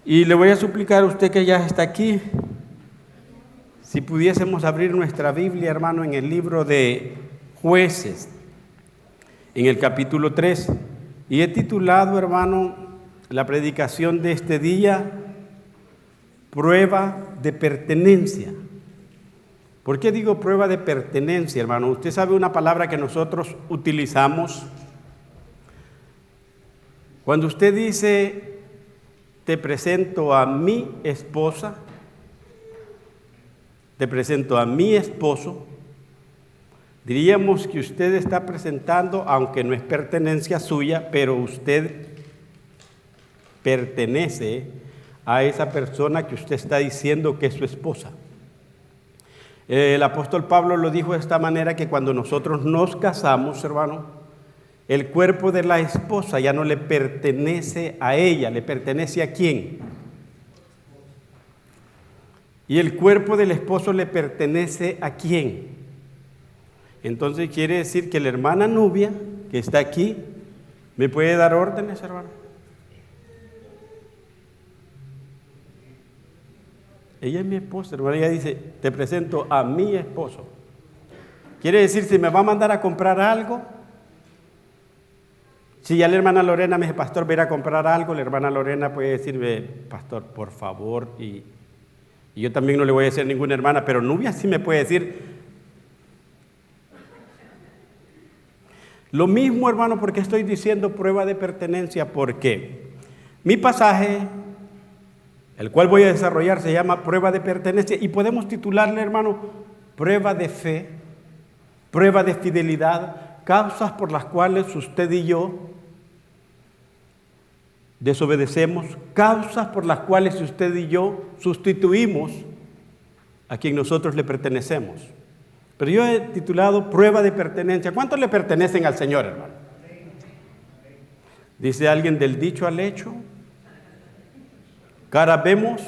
Y le voy a suplicar a usted que ya está aquí, si pudiésemos abrir nuestra Biblia, hermano, en el libro de Jueces, en el capítulo 3. Y he titulado, hermano, la predicación de este día, Prueba de pertenencia. ¿Por qué digo prueba de pertenencia, hermano? Usted sabe una palabra que nosotros utilizamos. Cuando usted dice, te presento a mi esposa, te presento a mi esposo, diríamos que usted está presentando, aunque no es pertenencia suya, pero usted pertenece a esa persona que usted está diciendo que es su esposa. El apóstol Pablo lo dijo de esta manera, que cuando nosotros nos casamos, hermano, el cuerpo de la esposa ya no le pertenece a ella, le pertenece ¿a quién? Y el cuerpo del esposo le pertenece ¿a quién? Entonces quiere decir que la hermana Nubia, que está aquí, ¿me puede dar órdenes, hermano? Ella es mi esposa, hermano. Ella dice, te presento a mi esposo. Quiere decir, si me va a mandar a comprar algo, si ya la hermana Lorena me dice, pastor, voy a ir a comprar algo, la hermana Lorena puede decirme, pastor, por favor, y yo también no le voy a decir a ninguna hermana, pero Nubia sí me puede decir. Lo mismo, hermano, porque estoy diciendo prueba de pertenencia, porque mi pasaje, el cual voy a desarrollar, se llama prueba de pertenencia, y podemos titularle, hermano, prueba de fe, prueba de fidelidad, causas por las cuales usted y yo desobedecemos, causas por las cuales usted y yo sustituimos a quien nosotros le pertenecemos. Pero yo he titulado prueba de pertenencia. ¿Cuántos le pertenecen al Señor, hermano? Dice alguien, del dicho al hecho, cara vemos.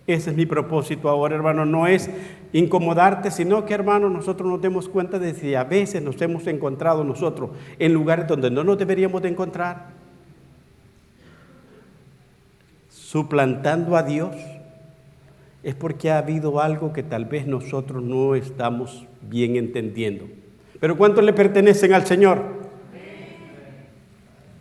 Ese es mi propósito ahora, hermano, no es incomodarte, sino que, hermano, nosotros nos demos cuenta de que a veces nos hemos encontrado nosotros en lugares donde no nos deberíamos de encontrar, suplantando a Dios. Es porque ha habido algo que tal vez nosotros no estamos bien entendiendo. Pero ¿cuántos le pertenecen al Señor?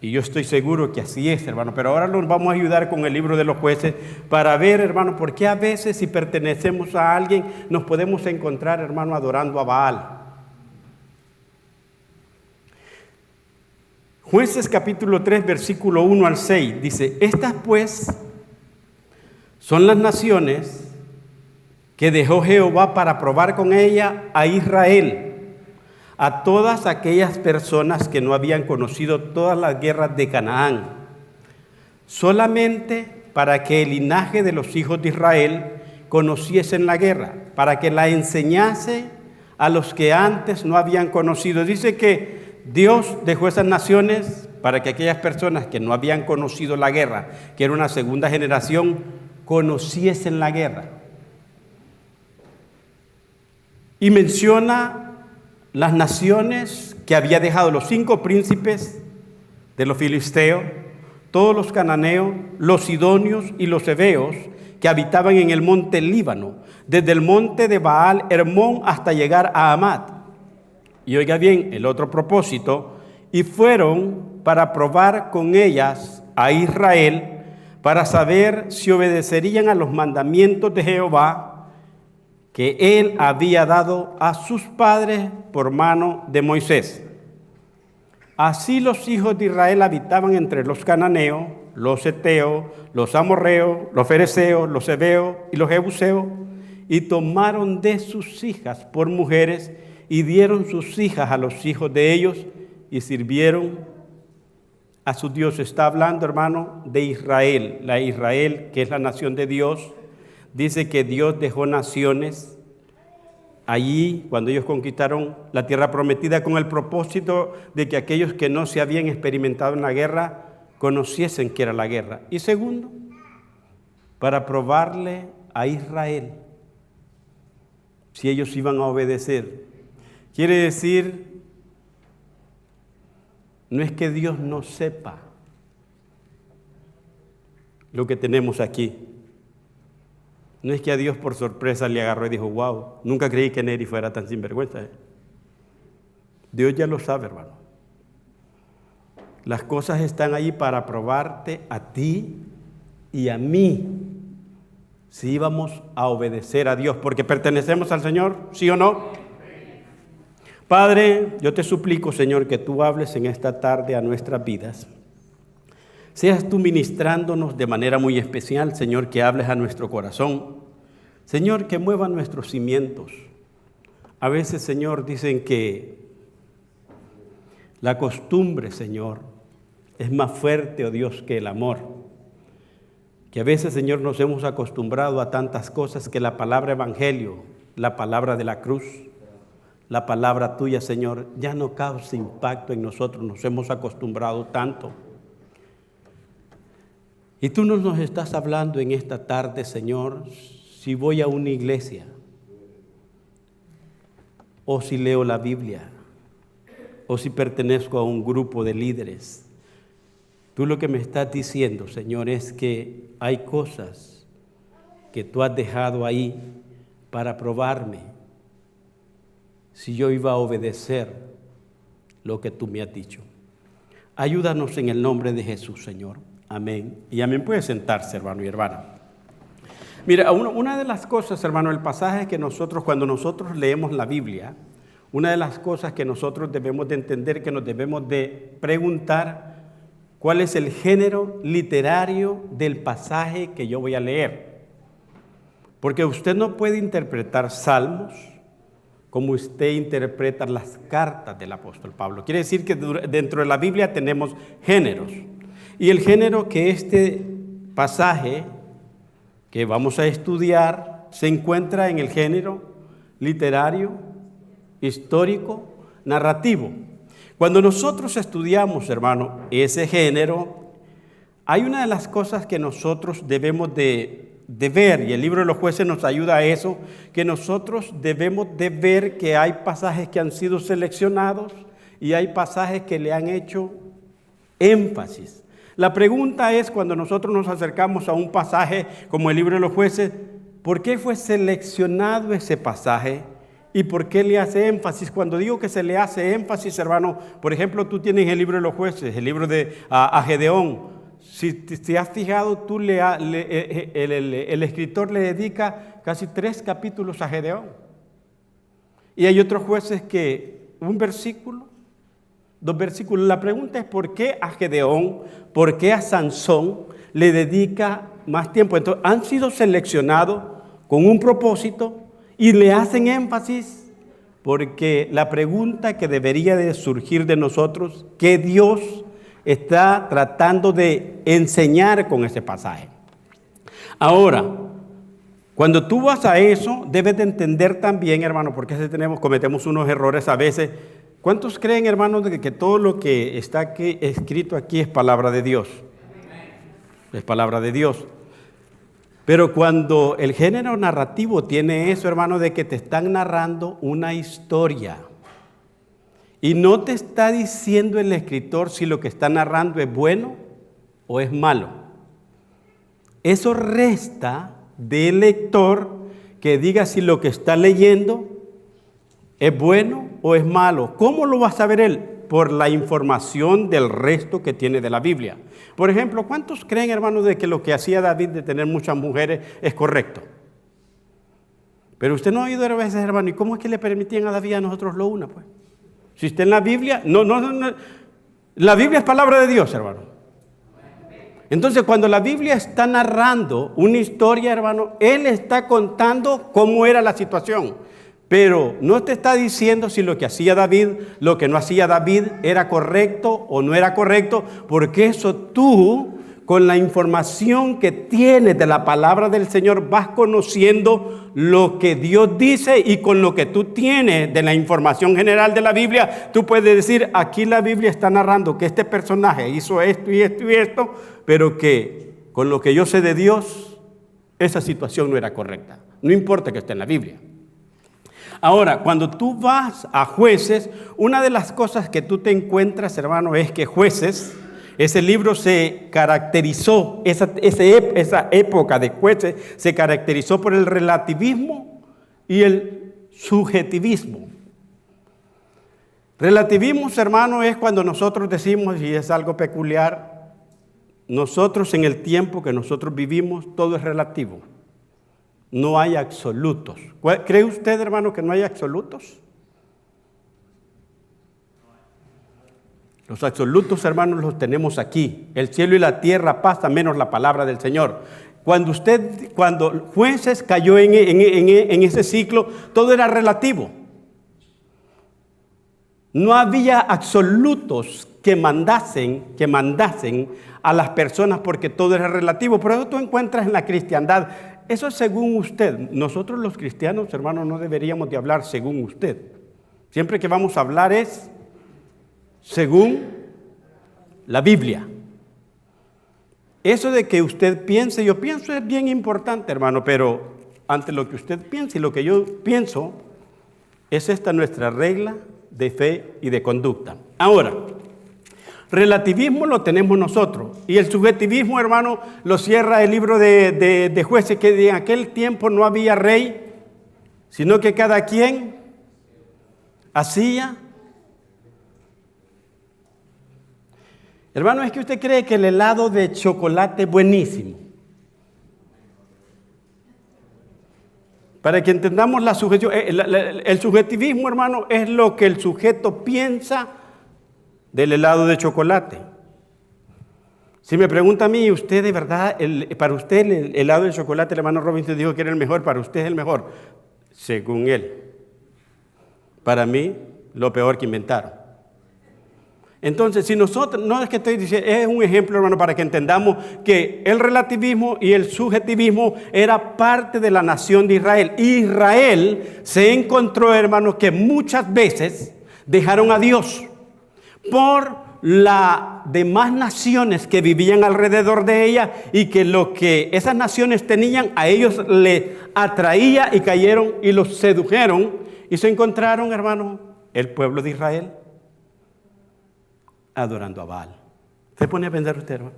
Y yo estoy seguro que así es, hermano. Pero ahora nos vamos a ayudar con el libro de los Jueces para ver, hermano, por qué a veces si pertenecemos a alguien nos podemos encontrar, hermano, adorando a Baal. Jueces capítulo 3, versículo 1 al 6, dice, estas pues son las naciones que dejó Jehová para probar con ella a Israel, a todas aquellas personas que no habían conocido todas las guerras de Canaán, solamente para que el linaje de los hijos de Israel conociesen la guerra, para que la enseñase a los que antes no habían conocido. Dice que Dios dejó esas naciones para que aquellas personas que no habían conocido la guerra, que era una segunda generación, conociesen la guerra. Y menciona las naciones que había dejado, los 5 príncipes de los filisteos, todos los cananeos, los sidonios y los heveos que habitaban en el monte Líbano, desde el monte de Baal Hermón hasta llegar a Amat. Y oiga bien, el otro propósito, y fueron para probar con ellas a Israel, para saber si obedecerían a los mandamientos de Jehová, que él había dado a sus padres por mano de Moisés. Así los hijos de Israel habitaban entre los cananeos, los heteos, los amorreos, los fereceos, los heveos y los jebuseos, y tomaron de sus hijas por mujeres y dieron sus hijas a los hijos de ellos y sirvieron a su Dios. Está hablando, hermano, de Israel, la Israel que es la nación de Dios. Dice que Dios dejó naciones allí cuando ellos conquistaron la tierra prometida con el propósito de que aquellos que no se habían experimentado en la guerra conociesen que era la guerra. Y segundo, para probarle a Israel si ellos iban a obedecer. Quiere decir, no es que Dios no sepa, lo que tenemos aquí. No es que a Dios por sorpresa le agarró y dijo, wow, nunca creí que Neri fuera tan sinvergüenza. Dios ya lo sabe, hermano. Las cosas están ahí para probarte a ti y a mí, si íbamos a obedecer a Dios, porque pertenecemos al Señor, ¿sí o no? Padre, yo te suplico, Señor, que tú hables en esta tarde a nuestras vidas. Seas tú ministrándonos de manera muy especial, Señor, que hables a nuestro corazón. Señor, que mueva nuestros cimientos. A veces, Señor, dicen que la costumbre, Señor, es más fuerte, oh Dios, que el amor. Que a veces, Señor, nos hemos acostumbrado a tantas cosas que la palabra evangelio, la palabra de la cruz, la palabra tuya, Señor, ya no causa impacto en nosotros. Nos hemos acostumbrado tanto. Y tú nos estás hablando en esta tarde, Señor, si voy a una iglesia, o si leo la Biblia, o si pertenezco a un grupo de líderes. Tú lo que me estás diciendo, Señor, es que hay cosas que tú has dejado ahí para probarme si yo iba a obedecer lo que tú me has dicho. Ayúdanos en el nombre de Jesús, Señor. Amén. Y amén. Puede sentarse, hermano y hermana. Mira, una de las cosas, hermano, el pasaje que nosotros, cuando nosotros leemos la Biblia, una de las cosas que nosotros debemos de entender, que nos debemos de preguntar, ¿cuál es el género literario del pasaje que yo voy a leer? Porque usted no puede interpretar salmos como usted interpreta las cartas del apóstol Pablo. Quiere decir que dentro de la Biblia tenemos géneros. Y el género que este pasaje que vamos a estudiar se encuentra en el género literario, histórico, narrativo. Cuando nosotros estudiamos, hermano, ese género, hay una de las cosas que nosotros debemos de ver, y el libro de los jueces nos ayuda a eso, que nosotros debemos de ver que hay pasajes que han sido seleccionados y hay pasajes que le han hecho énfasis. La pregunta es, cuando nosotros nos acercamos a un pasaje como el libro de los jueces, ¿por qué fue seleccionado ese pasaje? ¿Y por qué le hace énfasis? Cuando digo que se le hace énfasis, hermano, por ejemplo, tú tienes el libro de los jueces, el libro de Gedeón. Si te has fijado, el escritor le dedica casi 3 capítulos a Gedeón. Y hay otros jueces que un versículo, 2 versículos. La pregunta es ¿por qué a Gedeón, por qué a Sansón le dedica más tiempo? Entonces, han sido seleccionados con un propósito y le hacen énfasis porque la pregunta que debería de surgir de nosotros, ¿qué Dios está tratando de enseñar con ese pasaje? Ahora, cuando tú vas a eso, debes de entender también, hermano, porque cometemos unos errores a veces. ¿Cuántos creen, hermanos, de que todo lo que está aquí, escrito aquí es palabra de Dios? Es palabra de Dios. Pero cuando el género narrativo tiene eso, hermano, de que te están narrando una historia y no te está diciendo el escritor si lo que está narrando es bueno o es malo, eso resta del lector que diga si lo que está leyendo es bueno o es malo. ¿Cómo lo va a saber él? Por la información del resto que tiene de la Biblia. Por ejemplo, ¿cuántos creen, hermanos, de que lo que hacía David de tener muchas mujeres es correcto? Pero usted no ha oído a veces, hermano, ¿y cómo es que le permitían a David a nosotros lo una? Pues, si está en la Biblia, no, la Biblia es palabra de Dios, hermano. Entonces, cuando la Biblia está narrando una historia, hermano, él está contando cómo era la situación. Pero no te está diciendo si lo que hacía David, lo que no hacía David era correcto o no era correcto, porque eso tú, con la información que tienes de la palabra del Señor, vas conociendo lo que Dios dice, y con lo que tú tienes de la información general de la Biblia, tú puedes decir, aquí la Biblia está narrando que este personaje hizo esto y esto y esto, pero que con lo que yo sé de Dios, esa situación no era correcta. No importa que esté en la Biblia. Ahora, cuando tú vas a Jueces, una de las cosas que tú te encuentras, hermano, es que Jueces Ese libro se caracterizó, esa época de Jueces se caracterizó por el relativismo y el subjetivismo. Relativismo, hermano, es cuando nosotros decimos, y es algo peculiar, nosotros en el tiempo que nosotros vivimos, todo es relativo. No hay absolutos. ¿Cree usted, hermano, que no hay absolutos? Los absolutos, hermanos, los tenemos aquí. El cielo y la tierra pasan menos la palabra del Señor. Cuando Jueces cayó en ese ciclo, todo era relativo. No había absolutos que mandasen a las personas porque todo era relativo. Por eso tú encuentras en la cristiandad, eso es según usted. Nosotros los cristianos, hermanos, no deberíamos de hablar según usted. Siempre que vamos a hablar es según la Biblia. Eso de que usted piense, yo pienso es bien importante, hermano, pero ante lo que usted piensa y lo que yo pienso, es esta nuestra regla de fe y de conducta. Ahora, relativismo lo tenemos nosotros y el subjetivismo, hermano, lo cierra el libro de Jueces, que en aquel tiempo no había rey, sino que cada quien hacía. Hermano, ¿es que usted cree que el helado de chocolate es buenísimo? Para que entendamos la sujeción, el subjetivismo, hermano, es lo que el sujeto piensa del helado de chocolate. Si me pregunta a mí, ¿usted de verdad, para usted el helado de chocolate, el hermano Robinson dijo que era el mejor, para usted es el mejor? Según él. Para mí, lo peor que inventaron. Entonces, si nosotros, no es que estoy diciendo, es un ejemplo, hermano, para que entendamos que el relativismo y el subjetivismo era parte de la nación de Israel. Israel se encontró, hermano, que muchas veces dejaron a Dios por las demás naciones que vivían alrededor de ella y que lo que esas naciones tenían a ellos les atraía y cayeron y los sedujeron y se encontraron, hermano, el pueblo de Israel adorando a Baal. ¿Se pone a pensar usted, hermano?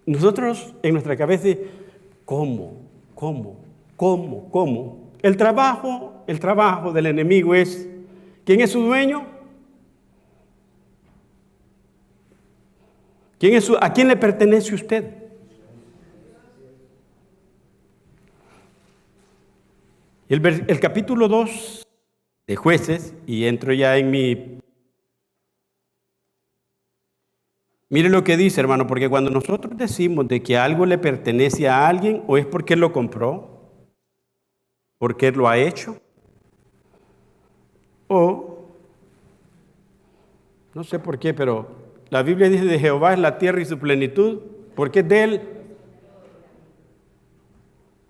Nosotros en nuestra cabeza, ¿cómo? El trabajo del enemigo es, ¿quién es su dueño? ¿A quién le pertenece usted? El capítulo 2 de Jueces, y entro ya en mi... Mire lo que dice, hermano, porque cuando nosotros decimos de que algo le pertenece a alguien, o es porque él lo compró, porque él lo ha hecho, o no sé por qué, pero la Biblia dice de Jehová es la tierra y su plenitud, porque es de él.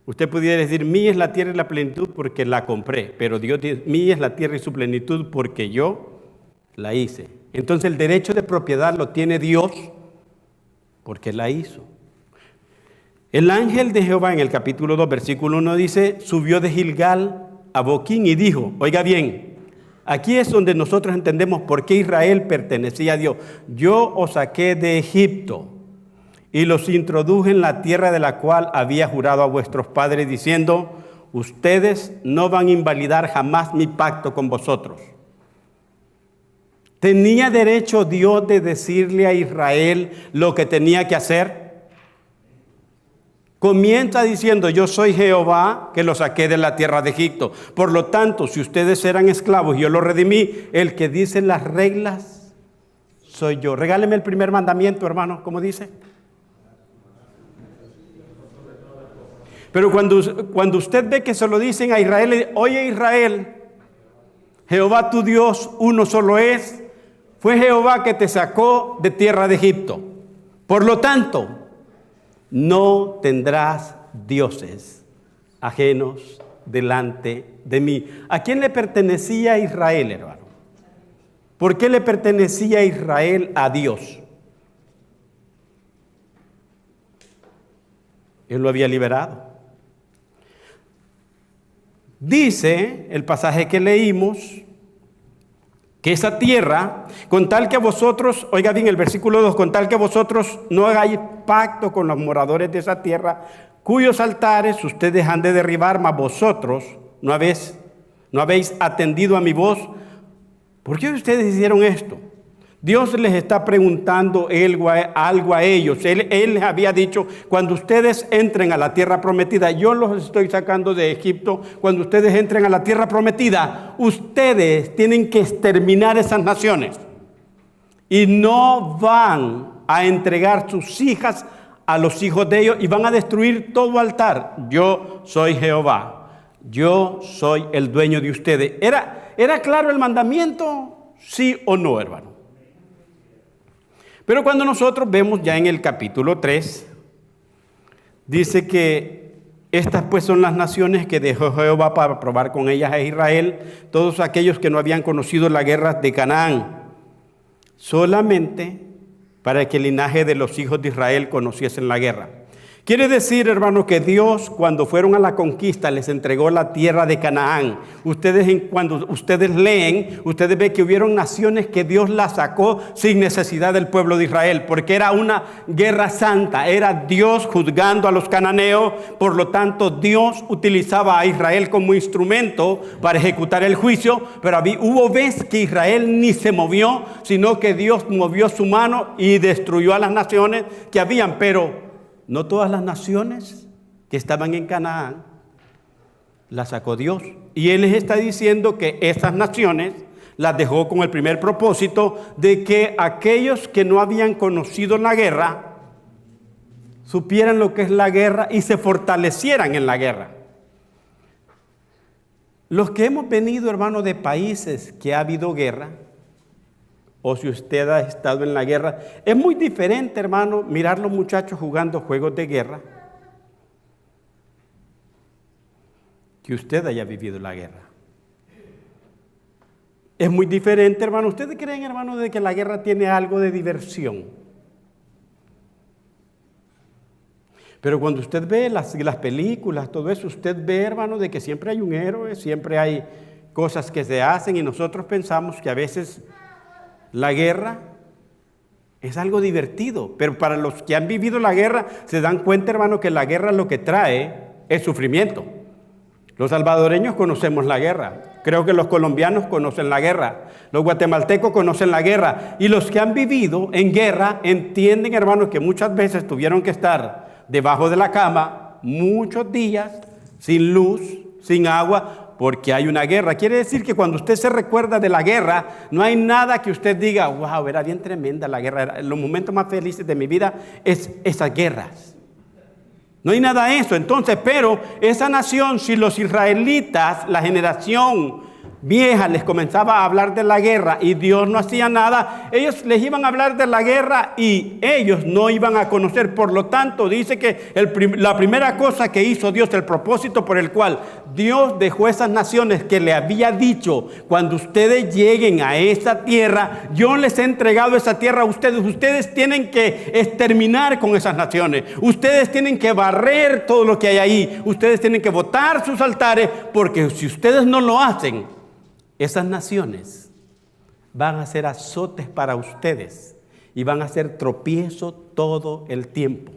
Usted pudiera decir, mía es la tierra y la plenitud porque la compré, pero Dios dice, mía es la tierra y su plenitud porque yo la hice. Entonces el derecho de propiedad lo tiene Dios porque la hizo. El ángel de Jehová en el capítulo 2, versículo 1 dice, subió de Gilgal a Boquín y dijo, oiga bien, aquí es donde nosotros entendemos por qué Israel pertenecía a Dios. Yo os saqué de Egipto y los introduje en la tierra de la cual había jurado a vuestros padres, diciendo, ustedes no van a invalidar jamás mi pacto con vosotros. ¿Tenía derecho Dios de decirle a Israel lo que tenía que hacer? Comienza diciendo, yo soy Jehová que los saqué de la tierra de Egipto. Por lo tanto, si ustedes eran esclavos y yo los redimí, el que dice las reglas soy yo. Regáleme el primer mandamiento, hermano, ¿cómo dice? Pero cuando usted ve que se lo dicen a Israel, oye Israel, Jehová tu Dios uno solo es, fue Jehová que te sacó de tierra de Egipto. Por lo tanto, no tendrás dioses ajenos delante de mí. ¿A quién le pertenecía Israel, hermano? ¿Por qué le pertenecía Israel a Dios? Él lo había liberado. Dice el pasaje que leímos que esa tierra, con tal que vosotros, oiga bien el versículo 2, con tal que vosotros no hagáis pacto con los moradores de esa tierra, cuyos altares ustedes han de derribar, mas vosotros no habéis atendido a mi voz. ¿Por qué ustedes hicieron esto? Dios les está preguntando algo a ellos. Él les había dicho, cuando ustedes entren a la tierra prometida, yo los estoy sacando de Egipto, cuando ustedes entren a la tierra prometida, ustedes tienen que exterminar esas naciones. Y no van a entregar sus hijas a los hijos de ellos y van a destruir todo altar. Yo soy Jehová. Yo soy el dueño de ustedes. ¿Era claro el mandamiento? ¿Sí o no, hermano? Pero cuando nosotros vemos ya en el capítulo 3, dice que estas pues son las naciones que dejó Jehová para probar con ellas a Israel, todos aquellos que no habían conocido la guerra de Canaán, solamente para que el linaje de los hijos de Israel conociesen la guerra. Quiere decir, hermano, que Dios, cuando fueron a la conquista, les entregó la tierra de Canaán. Cuando ustedes leen, ustedes ven que hubieron naciones que Dios las sacó sin necesidad del pueblo de Israel, porque era una guerra santa, era Dios juzgando a los cananeos. Por lo tanto, Dios utilizaba a Israel como instrumento para ejecutar el juicio, pero hubo veces que Israel ni se movió, sino que Dios movió su mano y destruyó a las naciones que habían, pero no todas las naciones que estaban en Canaán las sacó Dios. Y Él les está diciendo que esas naciones las dejó con el primer propósito de que aquellos que no habían conocido la guerra supieran lo que es la guerra y se fortalecieran en la guerra. Los que hemos venido, hermano, de países que ha habido guerra, o si usted ha estado en la guerra, es muy diferente, hermano, mirar los muchachos jugando juegos de guerra que usted haya vivido la guerra. Es muy diferente, hermano. ¿Ustedes creen, hermano, de que la guerra tiene algo de diversión? Pero cuando usted ve las películas, todo eso, usted ve, hermano, de que siempre hay un héroe, siempre hay cosas que se hacen y nosotros pensamos que a veces la guerra es algo divertido, pero para los que han vivido la guerra se dan cuenta, hermano, que la guerra lo que trae es sufrimiento. Los salvadoreños conocemos la guerra, creo que los colombianos conocen la guerra, los guatemaltecos conocen la guerra, y los que han vivido en guerra entienden, hermano, que muchas veces tuvieron que estar debajo de la cama muchos días, sin luz, sin agua, porque hay una guerra. Quiere decir que cuando usted se recuerda de la guerra, no hay nada que usted diga, wow, era bien tremenda la guerra. Los momentos más felices de mi vida es esas guerras. No hay nada de eso. Entonces, pero esa nación, si los israelitas, la generación vieja les comenzaba a hablar de la guerra y Dios no hacía nada, ellos les iban a hablar de la guerra y ellos no iban a conocer. Por lo tanto, dice que la primera cosa que hizo Dios, el propósito por el cual Dios dejó esas naciones que le había dicho, cuando ustedes lleguen a esa tierra, yo les he entregado esa tierra a ustedes. Ustedes tienen que exterminar con esas naciones. Ustedes tienen que barrer todo lo que hay ahí. Ustedes tienen que botar sus altares, porque si ustedes no lo hacen, esas naciones van a ser azotes para ustedes y van a ser tropiezo todo el tiempo.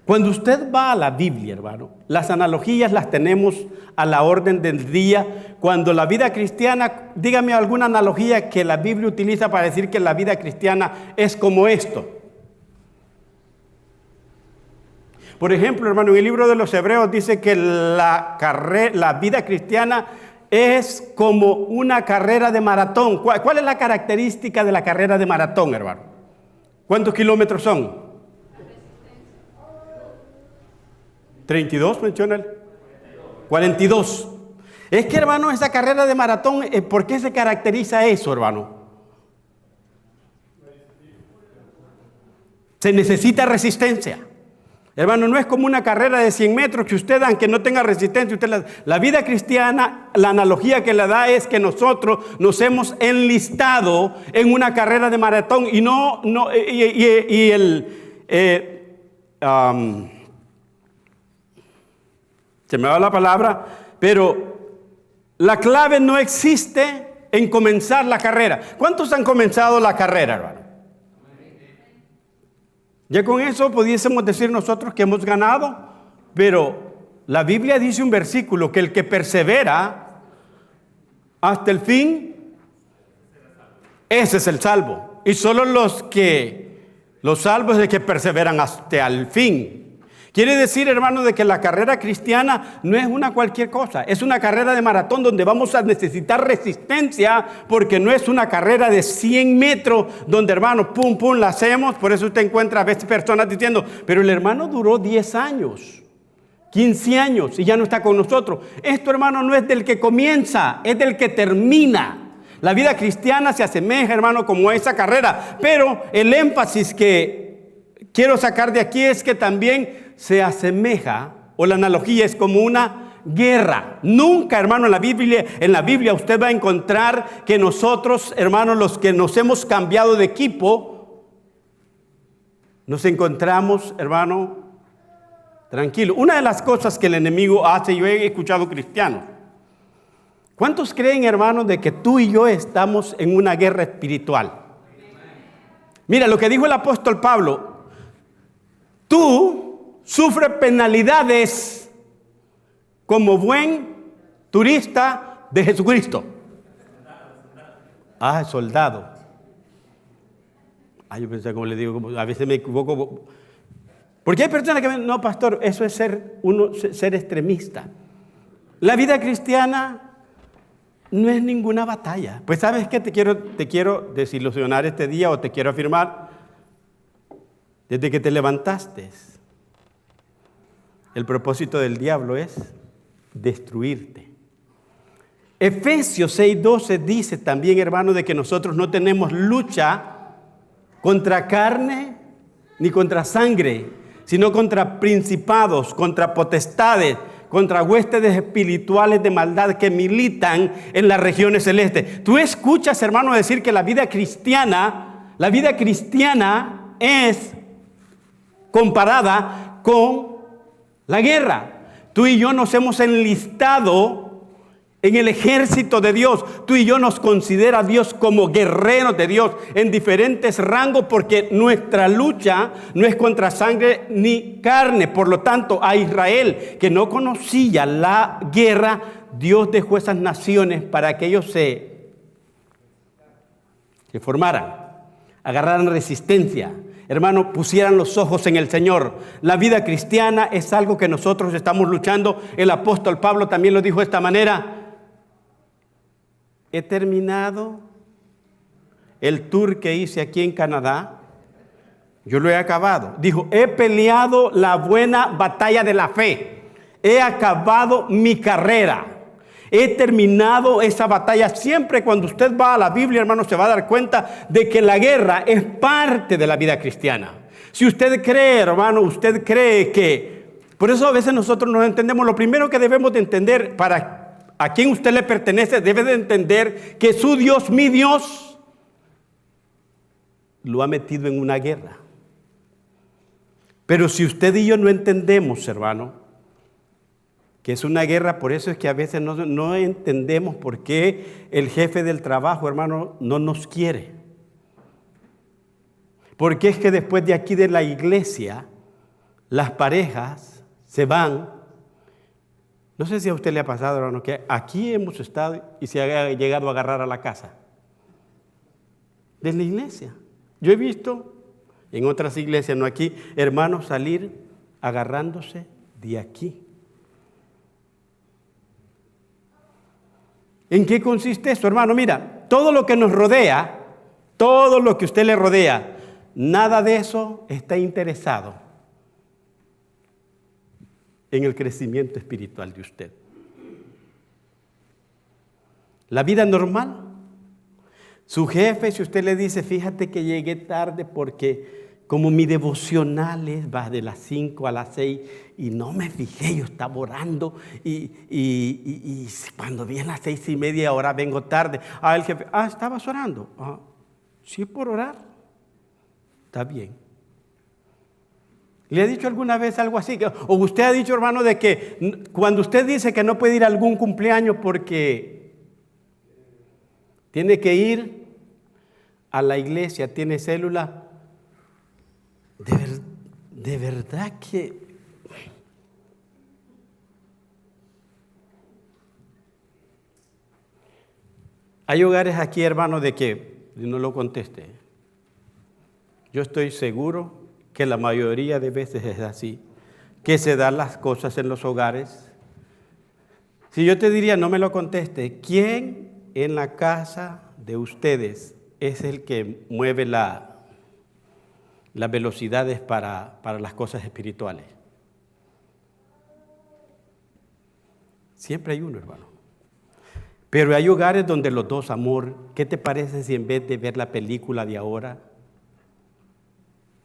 Cuando usted va a la Biblia, hermano, las analogías las tenemos a la orden del día. Cuando la vida cristiana, dígame alguna analogía que la Biblia utiliza para decir que la vida cristiana es como esto. Por ejemplo, hermano, en el libro de los Hebreos dice que la vida cristiana es como una carrera de maratón. ¿Cuál es la característica de la carrera de maratón, hermano? ¿Cuántos kilómetros son? 32, menciona él. 42. Es que, hermano, esa carrera de maratón, ¿por qué se caracteriza eso, hermano? Se necesita resistencia. Hermano, no es como una carrera de 100 metros que usted, aunque no tenga resistencia, la vida cristiana, la analogía que le da es que nosotros nos hemos enlistado en una carrera de maratón y se me va la palabra, pero La clave no existe en comenzar la carrera. ¿Cuántos han comenzado la carrera, hermano? Ya con eso pudiésemos decir nosotros que hemos ganado, pero la Biblia dice un versículo que el que persevera hasta el fin, ese es el salvo. Y solo los salvos es el que perseveran hasta el fin. Quiere decir, hermano, de que la carrera cristiana no es una cualquier cosa. Es una carrera de maratón donde vamos a necesitar resistencia, porque no es una carrera de 100 metros donde, hermano, pum, pum, la hacemos. Por eso usted encuentra a veces personas diciendo, pero el hermano duró 10 años, 15 años y ya no está con nosotros. Esto, hermano, no es del que comienza, es del que termina. La vida cristiana se asemeja, hermano, como a esa carrera. Pero el énfasis que quiero sacar de aquí es que también se asemeja, o la analogía es como una guerra. Nunca, hermano, en la Biblia usted va a encontrar que nosotros, hermanos, los que nos hemos cambiado de equipo, nos encontramos, hermano, tranquilos. Una de las cosas que el enemigo hace, yo he escuchado cristianos, ¿cuántos creen, hermanos, de que tú y yo estamos en una guerra espiritual? Mira lo que dijo el apóstol Pablo: tú sufre penalidades como buen turista de Jesucristo. Soldado. Yo pensé, como le digo, a veces me equivoco. Porque hay personas que me dicen, no, pastor, eso es ser extremista. La vida cristiana no es ninguna batalla. Pues ¿sabes qué? Te quiero desilusionar este día, o te quiero afirmar, desde que te levantaste, el propósito del diablo es destruirte. Efesios 6:12 dice también, hermano, de que nosotros no tenemos lucha contra carne ni contra sangre, sino contra principados, contra potestades, contra huestes espirituales de maldad que militan en las regiones celestes. Tú escuchas, hermano, decir que la vida cristiana es comparada con la guerra. Tú y yo nos hemos enlistado en el ejército de Dios. Tú y yo nos considera Dios como guerreros de Dios en diferentes rangos, porque nuestra lucha no es contra sangre ni carne. Por lo tanto, a Israel, que no conocía la guerra, Dios dejó esas naciones para que ellos se formaran, agarraran resistencia. Hermano, pusieran los ojos en el Señor. La vida cristiana es algo que nosotros estamos luchando. El apóstol Pablo también lo dijo de esta manera: he terminado el tour que hice aquí en Canadá. Yo lo he acabado. Dijo, he peleado la buena batalla de la fe. He acabado mi carrera. He terminado esa batalla. Siempre cuando usted va a la Biblia, hermano, se va a dar cuenta de que la guerra es parte de la vida cristiana. Si usted cree, hermano, usted cree que... Por eso a veces nosotros no entendemos. Lo primero que debemos de entender, para a quién usted le pertenece, debe de entender que su Dios, mi Dios, lo ha metido en una guerra. Pero si usted y yo no entendemos, hermano, que es una guerra, por eso es que a veces no entendemos por qué el jefe del trabajo, hermano, no nos quiere. Porque es que después de aquí de la iglesia, las parejas se van. No sé si a usted le ha pasado, hermano, que aquí hemos estado y se ha llegado a agarrar a la casa de la iglesia. Yo he visto en otras iglesias, no aquí, hermanos salir agarrándose de aquí. ¿En qué consiste esto, hermano? Mira, todo lo que nos rodea, todo lo que usted le rodea, nada de eso está interesado en el crecimiento espiritual de usted. La vida normal, su jefe, si usted le dice, fíjate que llegué tarde porque como mi devocional va de las 5 a las 6 y no me fijé, yo estaba orando y cuando vi a las 6:30 ahora vengo tarde. El jefe, ¿estabas orando? Sí, por orar. Está bien. ¿Le ha dicho alguna vez algo así? O usted ha dicho, hermano, de que cuando usted dice que no puede ir a algún cumpleaños porque tiene que ir a la iglesia, tiene célula, de verdad que hay hogares aquí, hermano, de que no lo conteste. Yo estoy seguro que la mayoría de veces es así, que se dan las cosas en los hogares. Si yo te diría, no me lo conteste, ¿quién en la casa de ustedes es el que mueve las velocidades para las cosas espirituales? Siempre hay uno, hermano. Pero hay hogares donde los dos, amor, ¿qué te parece si en vez de ver la película de ahora,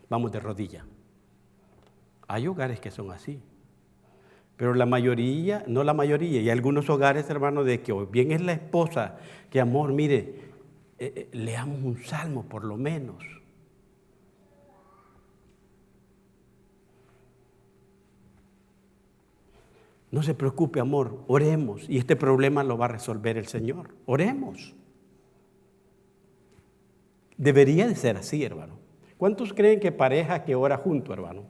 vamos de rodilla? Hay hogares que son así. Pero la mayoría, no la mayoría, y algunos hogares, hermano, de que o bien es la esposa, que amor, mire, leamos un salmo por lo menos. No se preocupe, amor, oremos, y este problema lo va a resolver el Señor. Oremos. Debería de ser así, hermano. ¿Cuántos creen que pareja que ora junto, hermano,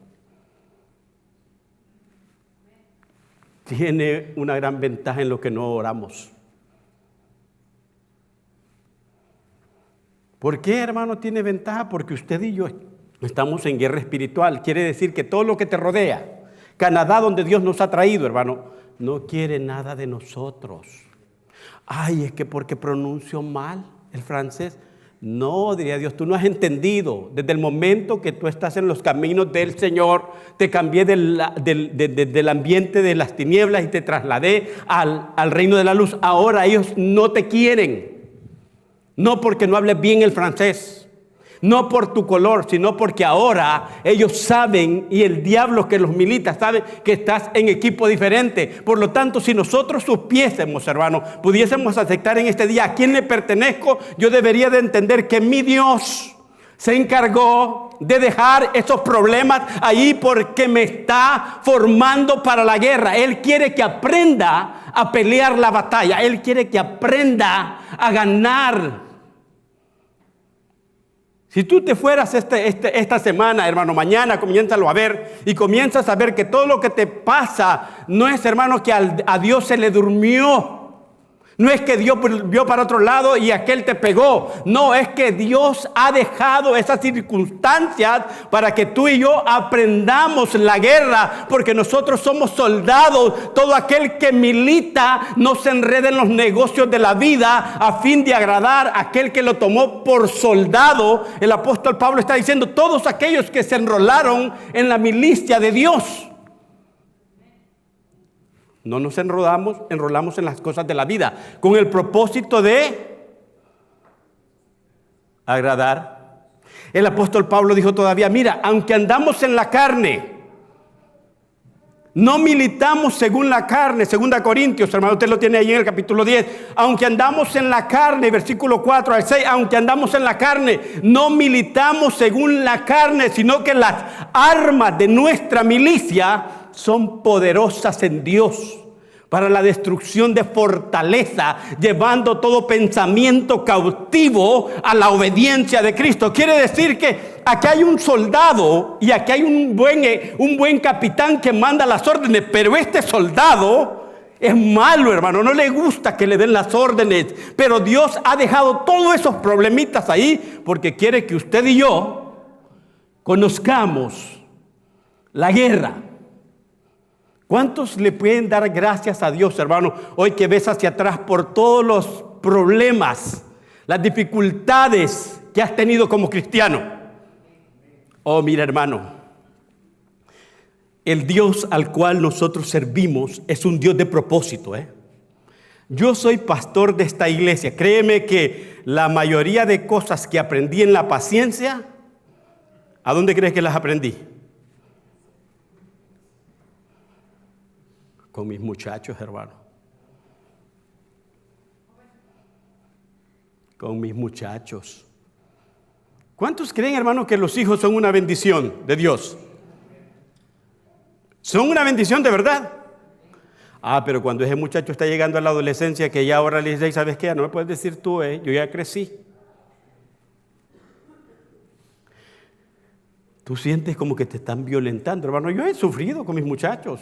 tiene una gran ventaja en lo que no oramos? ¿Por qué, hermano, tiene ventaja? Porque usted y yo estamos en guerra espiritual. Quiere decir que todo lo que te rodea, Canadá, donde Dios nos ha traído, hermano, no quiere nada de nosotros. Ay, es que porque pronuncio mal el francés. No, diría Dios, tú no has entendido. Desde el momento que tú estás en los caminos del Señor, te cambié del ambiente de las tinieblas y te trasladé al reino de la luz. Ahora ellos no te quieren. No porque no hables bien el francés, no por tu color, sino porque ahora ellos saben, y el diablo que los milita sabe que estás en equipo diferente. Por lo tanto, si nosotros supiésemos, hermano, pudiésemos aceptar en este día a quién le pertenezco, yo debería de entender que mi Dios se encargó de dejar esos problemas ahí porque me está formando para la guerra. Él quiere que aprenda a pelear la batalla. Él quiere que aprenda a ganar. Si tú te fueras esta semana, hermano, mañana comiénzalo a ver y comienzas a ver que todo lo que te pasa no es, hermano, que a Dios se le durmió. No es que Dios vio para otro lado y aquel te pegó. No, es que Dios ha dejado esas circunstancias para que tú y yo aprendamos la guerra, porque nosotros somos soldados. Todo aquel que milita no se enreda en los negocios de la vida a fin de agradar a aquel que lo tomó por soldado. El apóstol Pablo está diciendo, todos aquellos que se enrolaron en la milicia de Dios. No nos enrolamos en las cosas de la vida con el propósito de agradar. El apóstol Pablo dijo todavía, mira, aunque andamos en la carne, no militamos según la carne. 2 Corintios, hermano, usted lo tiene ahí en el capítulo 10. Aunque andamos en la carne, versículo 4 al 6, aunque andamos en la carne, no militamos según la carne, sino que las armas de nuestra milicia son poderosas en Dios para la destrucción de fortaleza, llevando todo pensamiento cautivo a la obediencia de Cristo. Quiere decir que aquí hay un soldado y aquí hay un buen capitán que manda las órdenes, pero este soldado es malo, hermano, no le gusta que le den las órdenes, pero Dios ha dejado todos esos problemitas ahí porque quiere que usted y yo conozcamos la guerra. ¿Cuántos le pueden dar gracias a Dios, hermano, hoy que ves hacia atrás por todos los problemas, las dificultades que has tenido como cristiano? Oh, mira, hermano, el Dios al cual nosotros servimos es un Dios de propósito, Yo soy pastor de esta iglesia. Créeme que la mayoría de cosas que aprendí en la paciencia, ¿a dónde crees que las aprendí? Con mis muchachos, hermano. Con mis muchachos. ¿Cuántos creen, hermano, que los hijos son una bendición de Dios? Son una bendición de verdad. Pero cuando ese muchacho está llegando a la adolescencia, que ya ahora le dice, ¿sabes qué? No me puedes decir tú, yo ya crecí. Tú sientes como que te están violentando, hermano. Yo he sufrido con mis muchachos,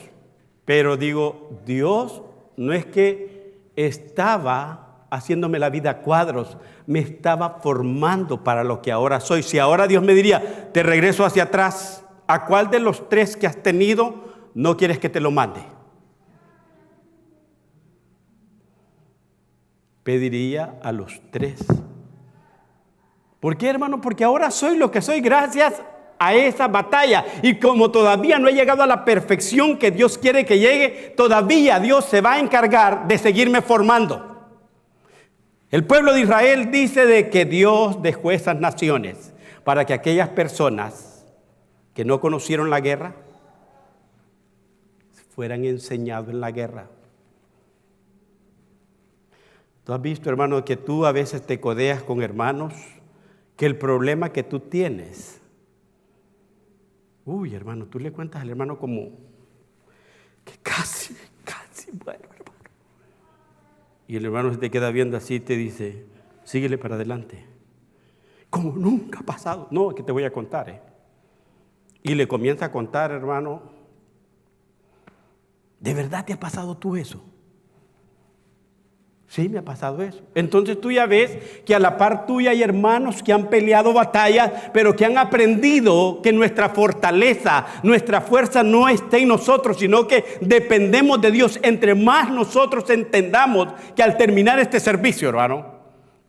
pero digo, Dios no es que estaba haciéndome la vida a cuadros, me estaba formando para lo que ahora soy. Si ahora Dios me diría, te regreso hacia atrás, ¿a cuál de los 3 que has tenido no quieres que te lo mande? Pediría a los 3. ¿Por qué, hermano? Porque ahora soy lo que soy gracias a esa batalla. Y como todavía no he llegado a la perfección que Dios quiere que llegue, todavía Dios se va a encargar de seguirme formando. El pueblo de Israel dice de que Dios dejó esas naciones para que aquellas personas que no conocieron la guerra fueran enseñados en la guerra. ¿Tú has visto, hermano, que tú a veces te codeas con hermanos que el problema que tú tienes, hermano, tú le cuentas al hermano como que casi, bueno, hermano. Y el hermano se te queda viendo así y te dice, síguele para adelante. Como nunca ha pasado. No, que te voy a contar, Y le comienza a contar, hermano, ¿de verdad te ha pasado tú eso? Sí, me ha pasado eso. Entonces tú ya ves que a la par tuya hay hermanos que han peleado batallas, pero que han aprendido que nuestra fortaleza, nuestra fuerza no está en nosotros, sino que dependemos de Dios. Entre más nosotros entendamos que al terminar este servicio, hermano,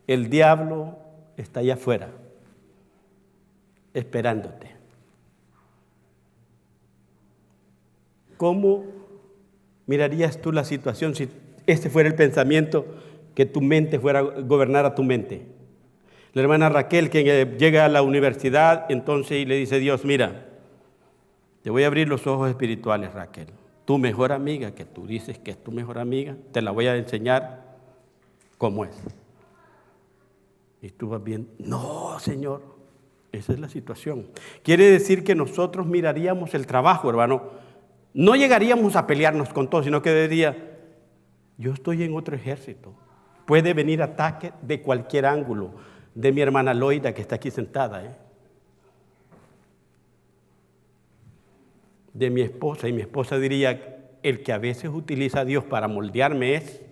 el diablo está allá afuera, esperándote. ¿Cómo mirarías tú la situación si este fuera el pensamiento que tu mente fuera a gobernar a tu mente? La hermana Raquel, que llega a la universidad, entonces y le dice Dios, mira, te voy a abrir los ojos espirituales, Raquel. Tu mejor amiga, que tú dices que es tu mejor amiga, te la voy a enseñar cómo es. Y tú vas bien, no, Señor, esa es la situación. Quiere decir que nosotros miraríamos el trabajo, hermano. No llegaríamos a pelearnos con todos, sino que diría, yo estoy en otro ejército. Puede venir ataque de cualquier ángulo. De mi hermana Loida, que está aquí sentada. De mi esposa. Y mi esposa diría, el que a veces utiliza a Dios para moldearme es.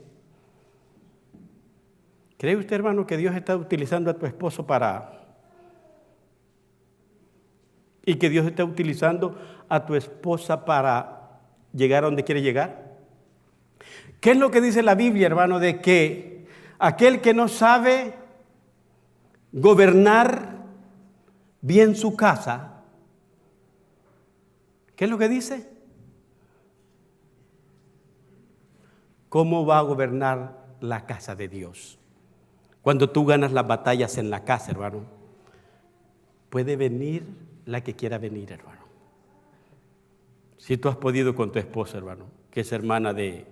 ¿Cree usted, hermano, que Dios está utilizando a tu esposo y que Dios está utilizando a tu esposa para llegar a donde quiere llegar? ¿Qué es lo que dice la Biblia, hermano? De que aquel que no sabe gobernar bien su casa, ¿qué es lo que dice? ¿Cómo va a gobernar la casa de Dios? Cuando tú ganas las batallas en la casa, hermano, puede venir la que quiera venir, hermano. Si tú has podido con tu esposa, hermano, que es hermana de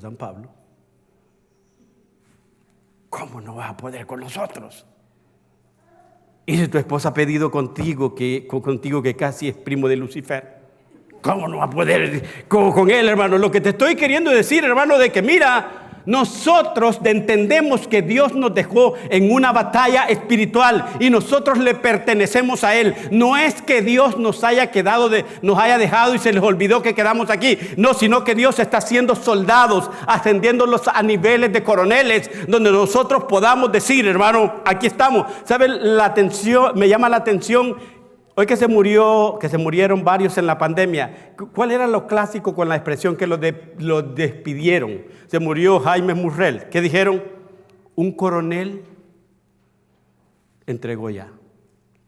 San Pablo, ¿cómo no vas a poder con nosotros? Y si tu esposa ha pedido contigo que casi es primo de Lucifer, ¿cómo no va a poder con él, hermano? Lo que te estoy queriendo decir, hermano, de que mira, nosotros entendemos que Dios nos dejó en una batalla espiritual y nosotros le pertenecemos a Él. No es que Dios nos haya dejado y se les olvidó que quedamos aquí. No, sino que Dios está haciendo soldados, ascendiéndolos a niveles de coroneles, donde nosotros podamos decir, hermano, aquí estamos. ¿Sabe la atención? Me llama la atención. Hoy que se murieron varios en la pandemia, ¿cuál era lo clásico con la expresión que los despidieron? Se murió Jaime Murrell. ¿Qué dijeron? Un coronel entregó ya.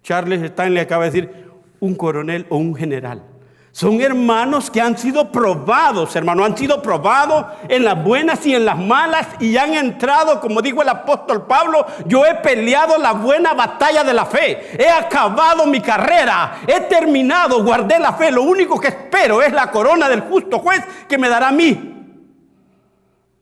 Charles Stanley acaba de decir un coronel o un general. Son hermanos que han sido probados, hermano, han sido probados en las buenas y en las malas y han entrado, como dijo el apóstol Pablo, yo he peleado la buena batalla de la fe, he acabado mi carrera, he terminado, guardé la fe, lo único que espero es la corona del justo juez que me dará a mí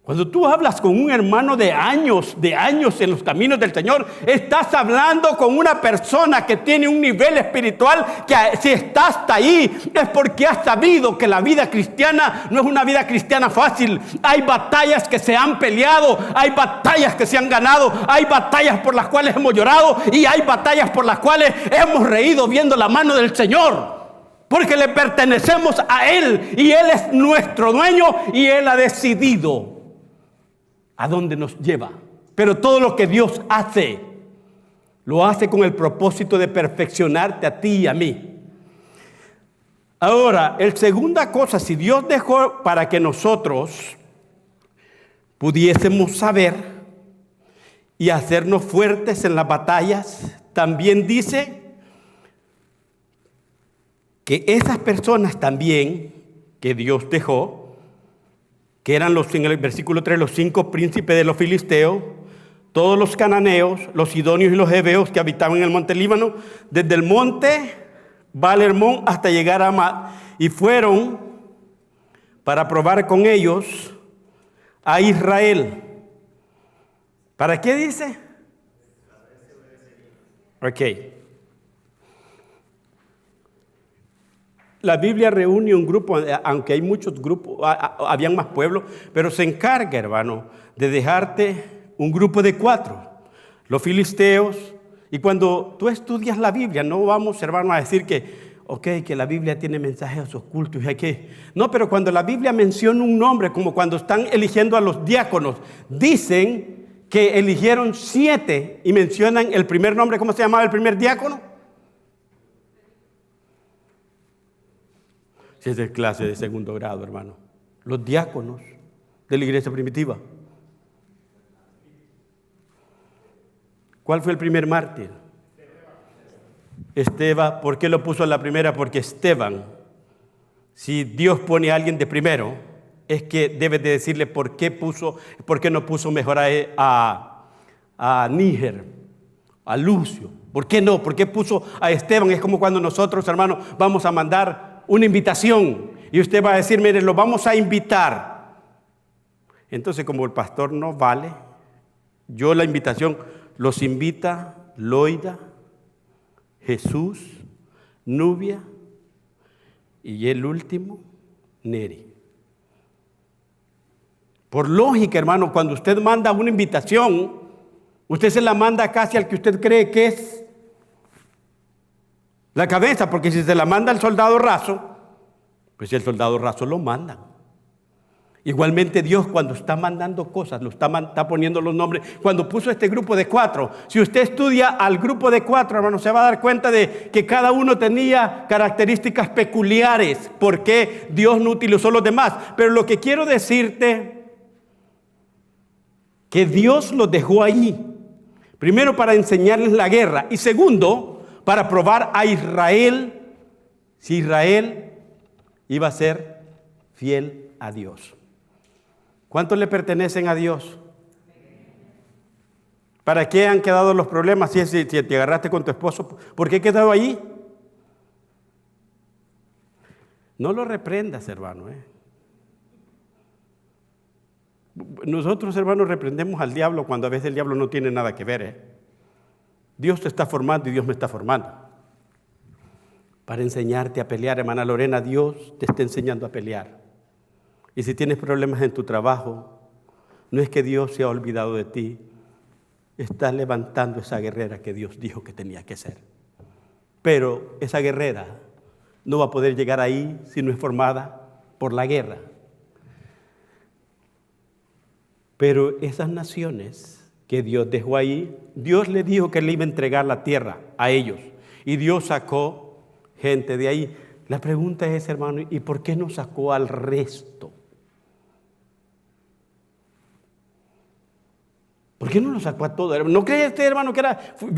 Cuando tú hablas con un hermano de años en los caminos del Señor, estás hablando con una persona que tiene un nivel espiritual que si está hasta ahí es porque ha sabido que la vida cristiana no es una vida cristiana fácil. Hay batallas que se han peleado, hay batallas que se han ganado, hay batallas por las cuales hemos llorado y hay batallas por las cuales hemos reído viendo la mano del Señor. Porque le pertenecemos a Él y Él es nuestro dueño y Él ha decidido a dónde nos lleva. Pero todo lo que Dios hace, lo hace con el propósito de perfeccionarte a ti y a mí. Ahora, la segunda cosa, si Dios dejó para que nosotros pudiésemos saber y hacernos fuertes en las batallas, también dice que esas personas también que Dios dejó, que eran en el versículo 3, los 5 príncipes de los filisteos, todos los cananeos, los sidonios y los heveos que habitaban en el monte Líbano, desde el monte Baal-Hermón hasta llegar a Amad, y fueron para probar con ellos a Israel. ¿Para qué dice? Ok. La Biblia reúne un grupo, aunque hay muchos grupos, habían más pueblos, pero se encarga, hermano, de dejarte un grupo de 4, los filisteos. Y cuando tú estudias la Biblia, no vamos, hermano, a decir que la Biblia tiene mensajes ocultos y hay que... No, pero cuando la Biblia menciona un nombre, como cuando están eligiendo a los diáconos, dicen que eligieron 7 y mencionan el primer nombre. ¿Cómo se llamaba el primer diácono? Si es de clase de segundo grado, hermano. Los diáconos de la iglesia primitiva. ¿Cuál fue el primer mártir? Esteban. ¿Por qué lo puso en la primera? Porque Esteban, si Dios pone a alguien de primero, es que debe de decirle por qué no puso mejor a Níger, a Lucio. ¿Por qué no? ¿Por qué puso a Esteban? Es como cuando nosotros, hermano, vamos a mandar una invitación y usted va a decir, mire, lo vamos a invitar. Entonces, como el pastor no vale, yo la invitación los invita Loida, Jesús, Nubia y el último, Neri. Por lógica, hermano, cuando usted manda una invitación, usted se la manda casi al que usted cree que es la cabeza, porque si se la manda al soldado raso, pues el soldado raso lo manda. Igualmente Dios, cuando está mandando cosas, está poniendo los nombres. Cuando puso este grupo de 4, si usted estudia al grupo de 4, hermano, se va a dar cuenta de que cada uno tenía características peculiares. ¿Por qué Dios no utilizó los demás? Pero lo que quiero decirte, que Dios los dejó ahí. Primero, para enseñarles la guerra. Y segundo, para probar a Israel si Israel iba a ser fiel a Dios. ¿Cuántos le pertenecen a Dios? ¿Para qué han quedado los problemas? Si te agarraste con tu esposo, ¿por qué quedado ahí? No lo reprendas, hermano. Nosotros, hermanos, reprendemos al diablo cuando a veces el diablo no tiene nada que ver. Dios te está formando y Dios me está formando para enseñarte a pelear, hermana Lorena. Dios te está enseñando a pelear. Y si tienes problemas en tu trabajo, no es que Dios se ha olvidado de ti, está levantando esa guerrera que Dios dijo que tenía que ser. Pero esa guerrera no va a poder llegar ahí si no es formada por la guerra. Pero esas naciones que Dios dejó ahí, Dios le dijo que le iba a entregar la tierra a ellos. Y Dios sacó gente de ahí. La pregunta es, hermano, ¿y por qué no sacó al resto? ¿Por qué no lo sacó a todos? ¿No cree usted, hermano, que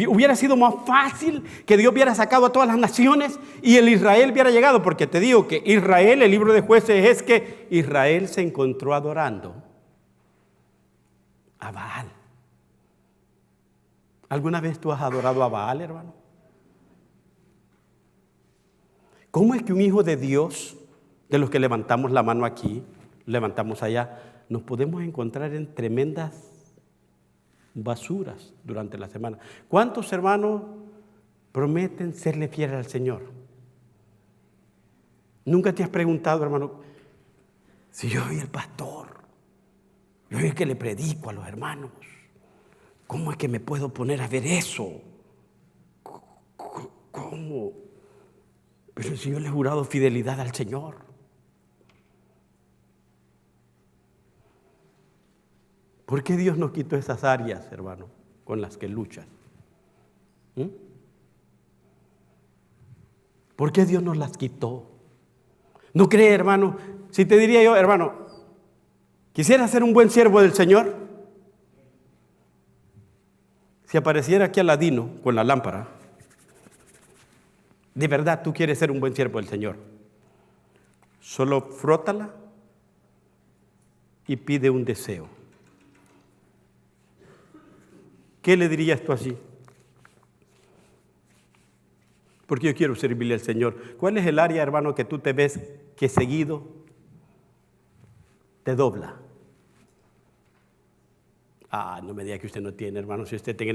hubiera sido más fácil que Dios hubiera sacado a todas las naciones y el Israel hubiera llegado? Porque te digo que Israel, el libro de Jueces, es que Israel se encontró adorando a Baal. ¿Alguna vez tú has adorado a Baal, hermano? ¿Cómo es que un hijo de Dios, de los que levantamos la mano aquí, levantamos allá, nos podemos encontrar en tremendas basuras durante la semana. ¿Cuántos hermanos prometen serle fieles al Señor? ¿Nunca te has preguntado, hermano, si yo soy el pastor, yo soy el que le predico a los hermanos, cómo es que me puedo poner a ver eso? ¿Cómo? Pero si yo le he jurado fidelidad al Señor. ¿Por qué Dios nos quitó esas áreas, hermano, con las que luchas? ¿Por qué Dios nos las quitó? ¿No cree, hermano? Si te diría yo, hermano, ¿quisiera ser un buen siervo del Señor? Si apareciera aquí Aladino con la lámpara, de verdad tú quieres ser un buen siervo del Señor, solo frótala y pide un deseo. ¿Qué le dirías tú así? Porque yo quiero servirle al Señor. ¿Cuál es el área, hermano, que tú te ves que seguido te dobla? No me diga que usted no tiene, hermano, si usted está en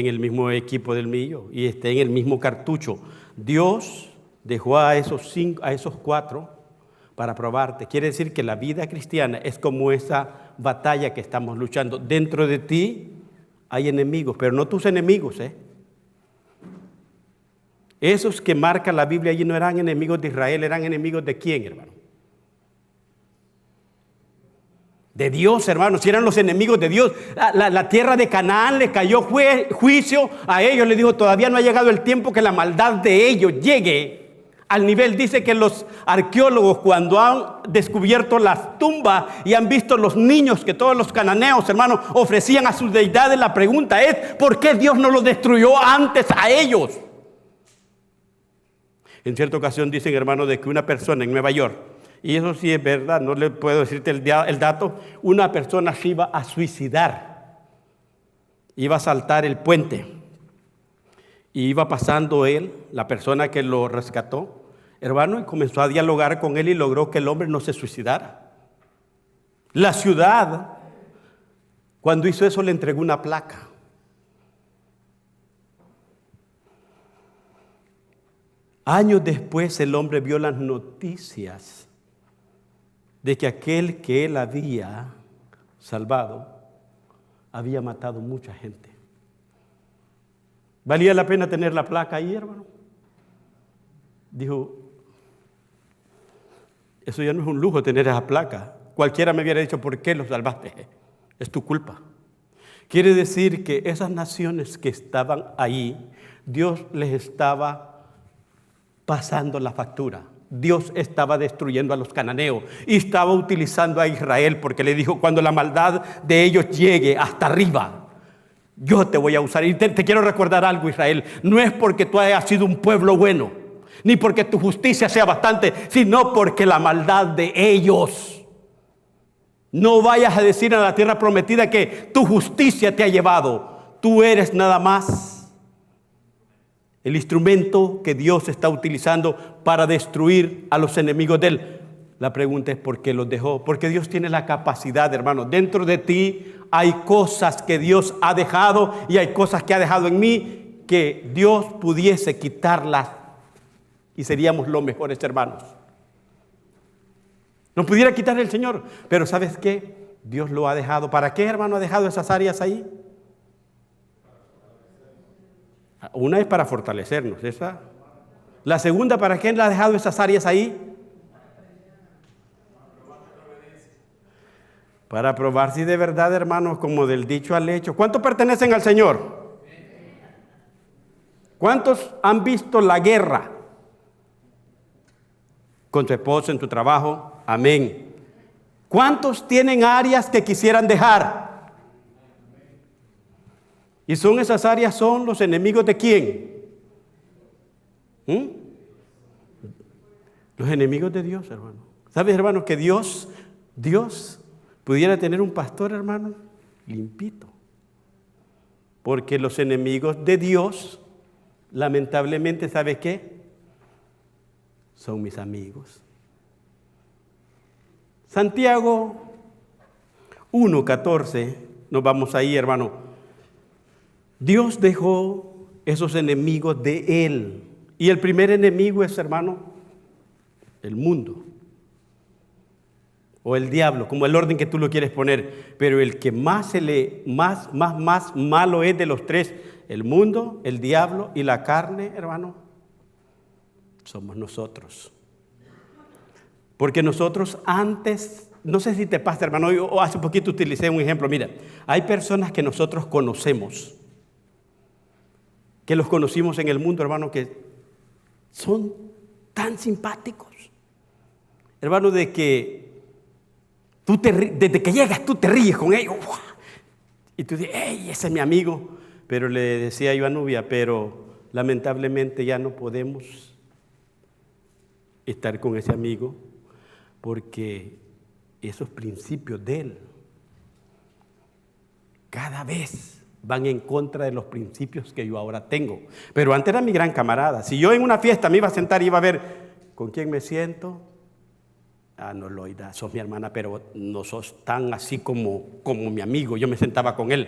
el mismo equipo del mío y está en el mismo cartucho. Dios dejó a esos 4 para probarte. Quiere decir que la vida cristiana es como esa batalla que estamos luchando. Dentro de ti hay enemigos, pero no tus enemigos, Esos que marca la Biblia allí no eran enemigos de Israel, eran enemigos de quién, hermano. De Dios, hermano, si eran los enemigos de Dios. La tierra de Canaán le cayó juicio a ellos, le dijo, todavía no ha llegado el tiempo que la maldad de ellos llegue al nivel. Dice que los arqueólogos, cuando han descubierto las tumbas y han visto los niños que todos los cananeos, hermanos, ofrecían a sus deidades, la pregunta es, ¿por qué Dios no los destruyó antes a ellos? En cierta ocasión dicen, hermano, de que una persona en Nueva York, y eso sí es verdad, no le puedo decirte el dato, una persona se iba a suicidar, iba a saltar el puente, y iba pasando él, la persona que lo rescató, hermano, y comenzó a dialogar con él y logró que el hombre no se suicidara. La ciudad, cuando hizo eso, le entregó una placa. Años después el hombre vio las noticias de que aquel que él había salvado había matado mucha gente. ¿Valía la pena tener la placa ahí, hermano? Dijo, eso ya no es un lujo tener esa placa. Cualquiera me hubiera dicho, ¿por qué lo salvaste? Es tu culpa. Quiere decir que esas naciones que estaban ahí, Dios les estaba pasando la factura. Dios estaba destruyendo a los cananeos y estaba utilizando a Israel, porque le dijo, cuando la maldad de ellos llegue hasta arriba, yo te voy a usar. Y te quiero recordar algo, Israel, no es porque tú hayas sido un pueblo bueno, ni porque tu justicia sea bastante, sino porque la maldad de ellos. No vayas a decir a la tierra prometida que tu justicia te ha llevado. Tú eres nada más el instrumento que Dios está utilizando para destruir a los enemigos de Él. La pregunta es ¿por qué los dejó? Porque Dios tiene la capacidad, hermano. Dentro de ti hay cosas que Dios ha dejado y hay cosas que ha dejado en mí que Dios pudiese quitarlas y seríamos los mejores hermanos. Nos pudiera quitar el Señor, pero ¿sabes qué? Dios lo ha dejado. ¿Para qué, hermano, ha dejado esas áreas ahí? Una es para fortalecernos, esa. La segunda, ¿para qué le ha dejado esas áreas ahí? Para probar si de verdad, hermanos, como del dicho al hecho. ¿Cuántos pertenecen al Señor? ¿Cuántos han visto la guerra con tu esposo en tu trabajo? Amén. ¿Cuántos tienen áreas que quisieran dejar? Y esas áreas son los enemigos de quién? Los enemigos de Dios, hermano. ¿Sabes, hermano, que Dios pudiera tener un pastor, hermano, limpito? Porque los enemigos de Dios, lamentablemente, ¿sabe qué? Son mis amigos. Santiago 1:14, nos vamos ahí, hermano. Dios dejó esos enemigos de Él. Y el primer enemigo es, hermano, el mundo. O el diablo, como el orden que tú lo quieres poner. Pero el que más malo es de los tres, el mundo, el diablo y la carne, hermano, somos nosotros. Porque nosotros antes, no sé si te pasa, hermano, yo hace poquito utilicé un ejemplo. Mira, hay personas que nosotros conocemos, que los conocimos en el mundo, hermano, que son tan simpáticos. Hermano, de que desde que llegas tú te ríes con ellos. Y tú dices, hey, ese es mi amigo. Pero le decía yo a Nubia, pero lamentablemente ya no podemos estar con ese amigo porque esos principios de él cada vez van en contra de los principios que yo ahora tengo. Pero antes era mi gran camarada. Si yo en una fiesta me iba a sentar y iba a ver con quién me siento, no, Loida, sos mi hermana, pero no sos tan así como mi amigo. Yo me sentaba con él.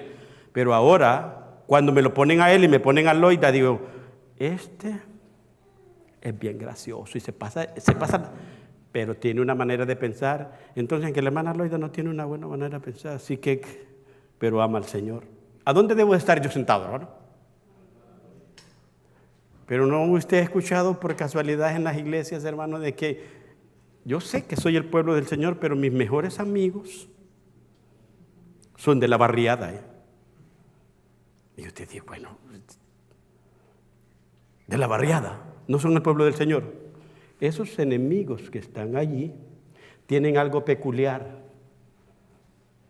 Pero ahora, cuando me lo ponen a él y me ponen a Loida, digo, este es bien gracioso y se pasa, pero tiene una manera de pensar. Entonces, en que la hermana Loida no tiene una buena manera de pensar, así que, pero ama al Señor. ¿A dónde debo estar yo sentado, hermano? Pero no usted ha escuchado por casualidad en las iglesias, hermano, de que yo sé que soy el pueblo del Señor, pero mis mejores amigos son de la barriada. Y usted dice, bueno, de la barriada, no son el pueblo del Señor. Esos enemigos que están allí tienen algo peculiar.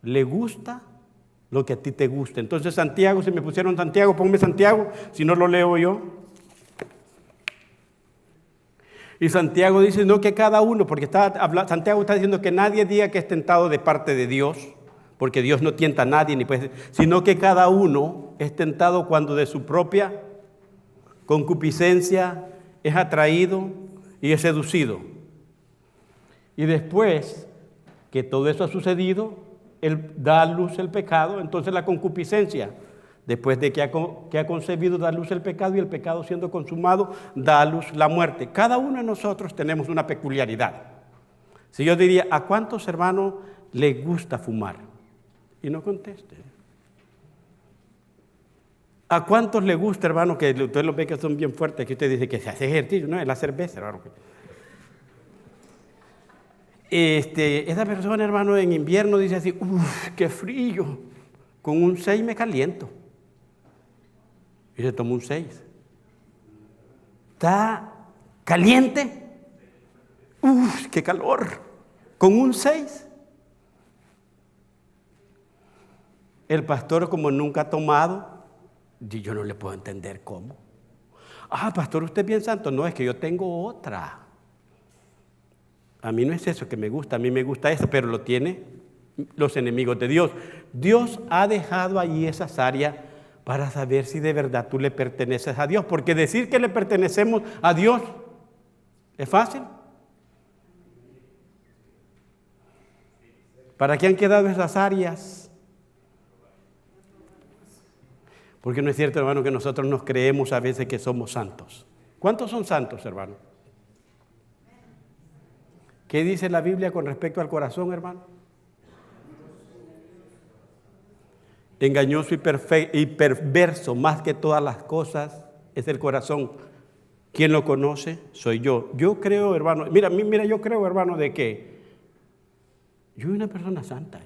Le gusta lo que a ti te gusta. Entonces Santiago, si me pusieron Santiago, ponme Santiago, si no lo leo yo. Y Santiago dice, no que cada uno, porque Santiago está diciendo que nadie diga que es tentado de parte de Dios, porque Dios no tienta a nadie, sino que cada uno es tentado cuando de su propia concupiscencia es atraído y es seducido. Y después que todo eso ha sucedido, Él da a luz el pecado, entonces la concupiscencia, después de que ha concebido, da a luz el pecado, y el pecado siendo consumado, da a luz la muerte. Cada uno de nosotros tenemos una peculiaridad. Si yo diría, ¿a cuántos hermanos les gusta fumar? Y no conteste. ¿A cuántos les gusta, hermano, que usted los ve que son bien fuertes, que usted dice que se hace ejercicio? No, es la cerveza, hermano. Esa persona, hermano, en invierno dice así, uff, qué frío, con un 6 me caliento. Y se toma un 6. ¿Está caliente? ¡Uf, qué calor! Con un 6. El pastor, como nunca ha tomado, yo no le puedo entender cómo. Pastor, usted es bien santo. No, es que yo tengo otra. A mí no es eso que me gusta, a mí me gusta eso, pero lo tiene los enemigos de Dios. Dios ha dejado allí esas áreas para saber si de verdad tú le perteneces a Dios. Porque decir que le pertenecemos a Dios es fácil. ¿Para qué han quedado esas áreas? Porque no es cierto, hermano, que nosotros nos creemos a veces que somos santos. ¿Cuántos son santos, hermano? ¿Qué dice la Biblia con respecto al corazón, hermano? Engañoso y perverso más que todas las cosas es el corazón. ¿Quién lo conoce? Soy yo. Yo creo, hermano, mira, yo creo, hermano, de que yo soy una persona santa.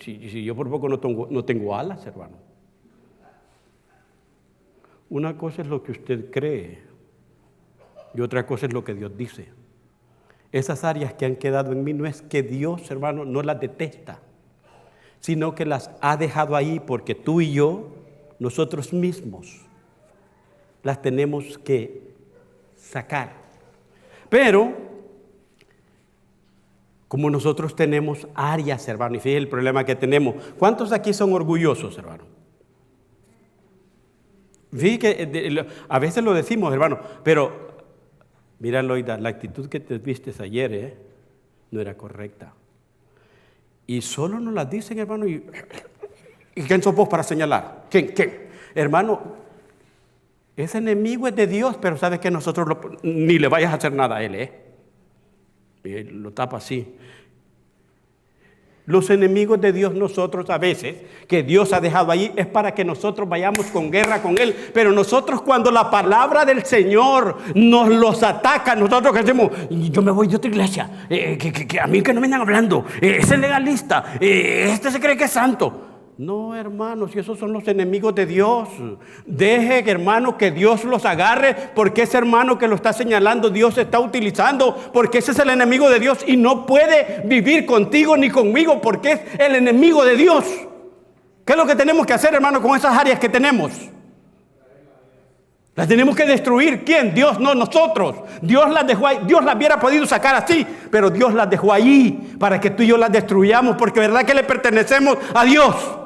Si yo por poco no tengo alas, hermano. Una cosa es lo que usted cree y otra cosa es lo que Dios dice. Esas áreas que han quedado en mí no es que Dios, hermano, no las detesta, sino que las ha dejado ahí porque tú y yo, nosotros mismos, las tenemos que sacar. Pero, como nosotros tenemos áreas, hermano, y fíjese el problema que tenemos. ¿Cuántos aquí son orgullosos, hermano? Fíjese que a veces lo decimos, hermano, pero mira, Loida, la actitud que te vistes ayer, no era correcta. Y solo nos las dicen, hermano, ¿y quién sos vos para señalar? ¿Quién? Hermano, ese enemigo es de Dios, pero sabes que nosotros ni le vayas a hacer nada a él, Y él lo tapa así. Los enemigos de Dios nosotros a veces, que Dios ha dejado ahí, es para que nosotros vayamos con guerra con Él. Pero nosotros cuando la palabra del Señor nos los ataca, nosotros que hacemos, yo me voy de otra iglesia, que a mí que no me vengan hablando, ese es legalista, este se cree que es santo. No, hermanos, si esos son los enemigos de Dios, deje, hermano, que Dios los agarre, porque ese hermano que lo está señalando, Dios está utilizando, porque ese es el enemigo de Dios y no puede vivir contigo ni conmigo, porque es el enemigo de Dios. ¿Qué es lo que tenemos que hacer, hermano, con esas áreas que tenemos? Las tenemos que destruir. ¿Quién? Dios, no nosotros. Dios las dejó ahí. Dios las hubiera podido sacar así, pero Dios las dejó ahí para que tú y yo las destruyamos, porque verdad que le pertenecemos a Dios.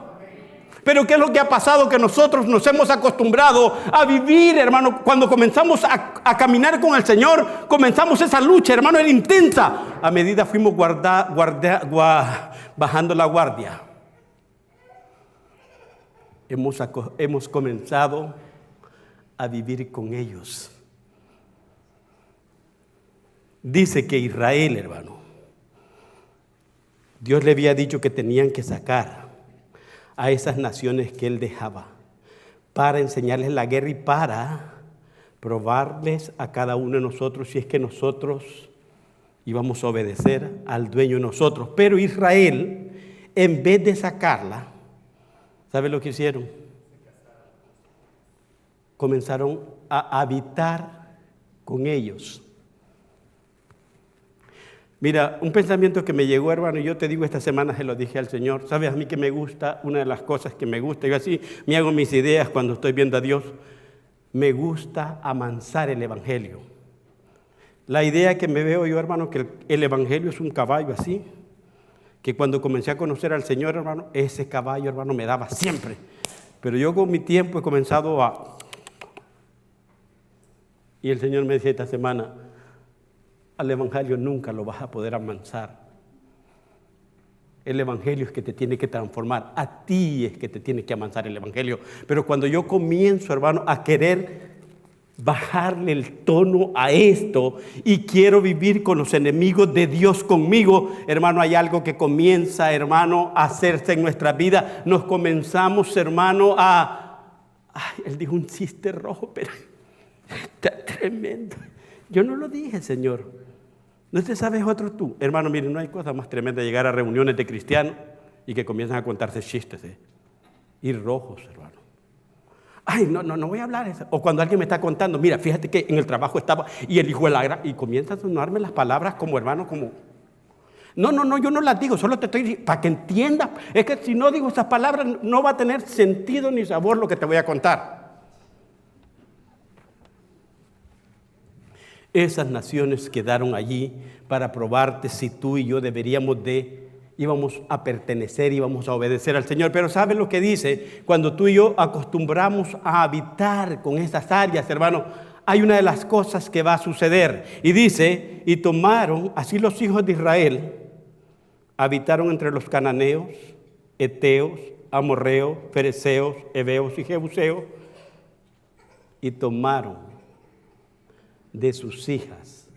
Pero ¿qué es lo que ha pasado? Que nosotros nos hemos acostumbrado a vivir, hermano. Cuando comenzamos a caminar con el Señor, comenzamos esa lucha, hermano, era intensa. A medida fuimos bajando la guardia, hemos comenzado a vivir con ellos. Dice que Israel, hermano, Dios le había dicho que tenían que sacar a esas naciones que Él dejaba para enseñarles la guerra y para probarles a cada uno de nosotros si es que nosotros íbamos a obedecer al dueño de nosotros. Pero Israel, en vez de sacarla, ¿sabe lo que hicieron? Comenzaron a habitar con ellos. Mira, un pensamiento que me llegó, hermano, y yo te digo, esta semana se lo dije al Señor. ¿Sabes a mí que me gusta? Una de las cosas que me gusta, yo así me hago mis ideas cuando estoy viendo a Dios. Me gusta amansar el Evangelio. La idea que me veo yo, hermano, que el Evangelio es un caballo así, que cuando comencé a conocer al Señor, hermano, ese caballo, hermano, me daba siempre. Pero yo con mi tiempo he comenzado a... Y el Señor me decía esta semana, al Evangelio nunca lo vas a poder amansar. El Evangelio es que te tiene que transformar. A ti es que te tiene que amansar el Evangelio. Pero cuando yo comienzo, hermano, a querer bajarle el tono a esto y quiero vivir con los enemigos de Dios conmigo, hermano, hay algo que comienza, hermano, a hacerse en nuestra vida. Nos comenzamos, hermano, él dijo un chiste rojo, pero está tremendo. Yo no lo dije, Señor. ¿No te sabes otro tú? Hermano, miren, no hay cosa más tremenda llegar a reuniones de cristianos y que comienzan a contarse chistes, ir rojos, hermano. Ay, no voy a hablar eso. O cuando alguien me está contando, mira, fíjate que en el trabajo estaba y el hijo de la gran, y comienzan a sonarme las palabras como, hermano, como... No, yo no las digo, solo te estoy diciendo, para que entiendas. Es que si no digo esas palabras, no va a tener sentido ni sabor lo que te voy a contar. Esas naciones quedaron allí para probarte si tú y yo íbamos a pertenecer, íbamos a obedecer al Señor. Pero ¿sabes lo que dice? Cuando tú y yo acostumbramos a habitar con esas áreas, hermano, hay una de las cosas que va a suceder. Y dice, y tomaron, así los hijos de Israel, habitaron entre los cananeos, heteos, amorreos, fereceos, heveos y jebuseos, y tomaron de sus hijas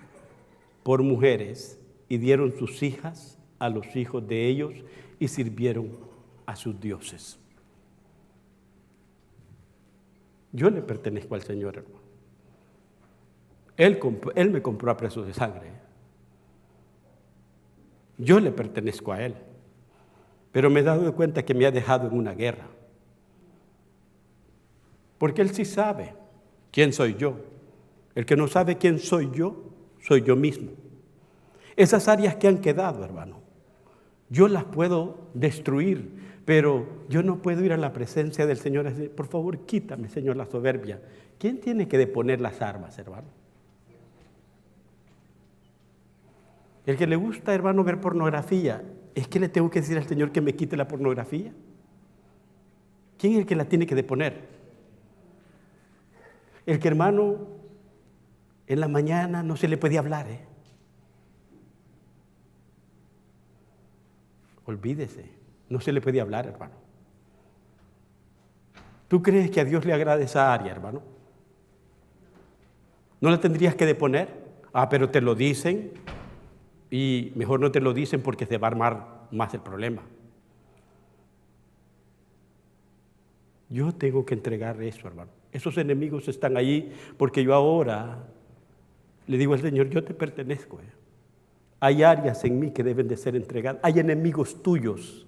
por mujeres y dieron sus hijas a los hijos de ellos y sirvieron a sus dioses. Yo le pertenezco al Señor, hermano. Él me compró a precio de sangre. Yo le pertenezco a Él. Pero me he dado cuenta que me ha dejado en una guerra. Porque Él sí sabe quién soy yo. El que no sabe quién soy yo mismo. Esas áreas que han quedado, hermano, yo las puedo destruir, pero yo no puedo ir a la presencia del Señor y decir, por favor, quítame, Señor, la soberbia. ¿Quién tiene que deponer las armas, hermano? El que le gusta, hermano, ver pornografía, ¿es que le tengo que decir al Señor que me quite la pornografía? ¿Quién es el que la tiene que deponer? El que, hermano, en la mañana no se le puede hablar, olvídese, no se le puede hablar, hermano. ¿Tú crees que a Dios le agrada esa área, hermano? ¿No la tendrías que deponer? Pero te lo dicen y mejor no te lo dicen porque se va a armar más el problema. Yo tengo que entregar eso, hermano. Esos enemigos están allí porque yo ahora le digo al Señor, yo te pertenezco. Hay áreas en mí que deben de ser entregadas. Hay enemigos tuyos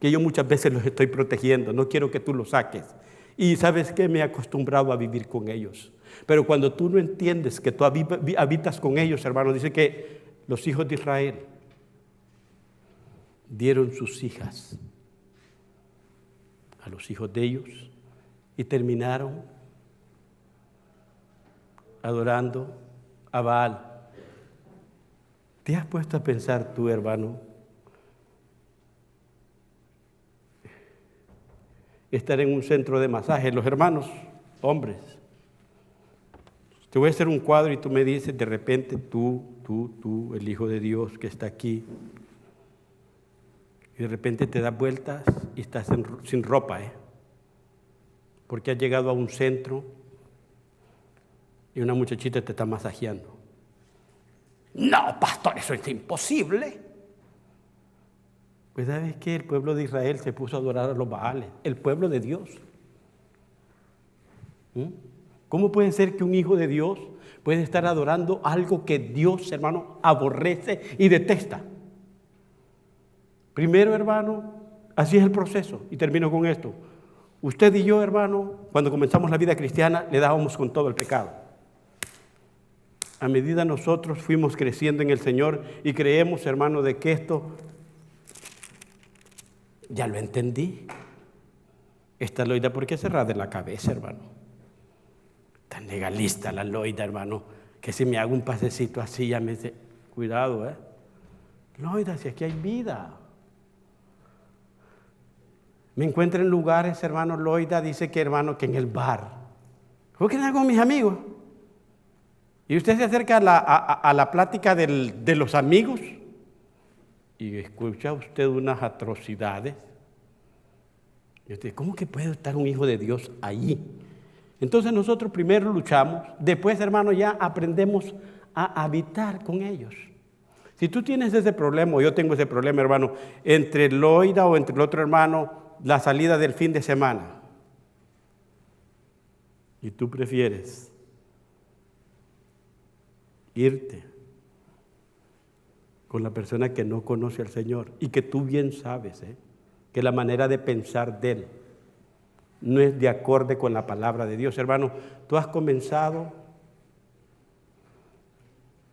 que yo muchas veces los estoy protegiendo. No quiero que tú los saques. Y ¿sabes qué? Me he acostumbrado a vivir con ellos. Pero cuando tú no entiendes que tú habitas con ellos, hermano, dice que los hijos de Israel dieron sus hijas a los hijos de ellos y terminaron adorando a Baal. ¿Te has puesto a pensar tú, hermano? Estar en un centro de masaje, los hermanos, hombres. Te voy a hacer un cuadro y tú me dices, de repente tú, el Hijo de Dios que está aquí, y de repente te das vueltas y estás sin ropa, porque has llegado a un centro y una muchachita te está masajeando. No, pastor, eso es imposible. Pues ¿sabes qué? El pueblo de Israel se puso a adorar a los Baales, el pueblo de Dios. ¿Cómo puede ser que un hijo de Dios puede estar adorando algo que Dios, hermano, aborrece y detesta? Primero, hermano, así es el proceso. Y termino con esto. Usted y yo, hermano, cuando comenzamos la vida cristiana, le dábamos con todo el pecado. A medida nosotros fuimos creciendo en el Señor y creemos, hermano, de que esto, ya lo entendí. Esta Loida, ¿por qué cerrada en la cabeza, hermano? Tan legalista la Loida, hermano, que si me hago un pasecito así, ya me dice, cuidado, Loida, si aquí hay vida. Me encuentro en lugares, hermano, Loida dice que, hermano, que en el bar. ¿Por qué no con mis amigos? Y usted se acerca a la plática de los amigos y escucha usted unas atrocidades. Y usted, ¿cómo que puede estar un hijo de Dios allí? Entonces nosotros primero luchamos, después, hermano, ya aprendemos a habitar con ellos. Si tú tienes ese problema, o yo tengo ese problema, hermano, entre Loida o entre el otro hermano, la salida del fin de semana, y tú prefieres irte con la persona que no conoce al Señor y que tú bien sabes que la manera de pensar de Él no es de acorde con la palabra de Dios. Hermano, tú has comenzado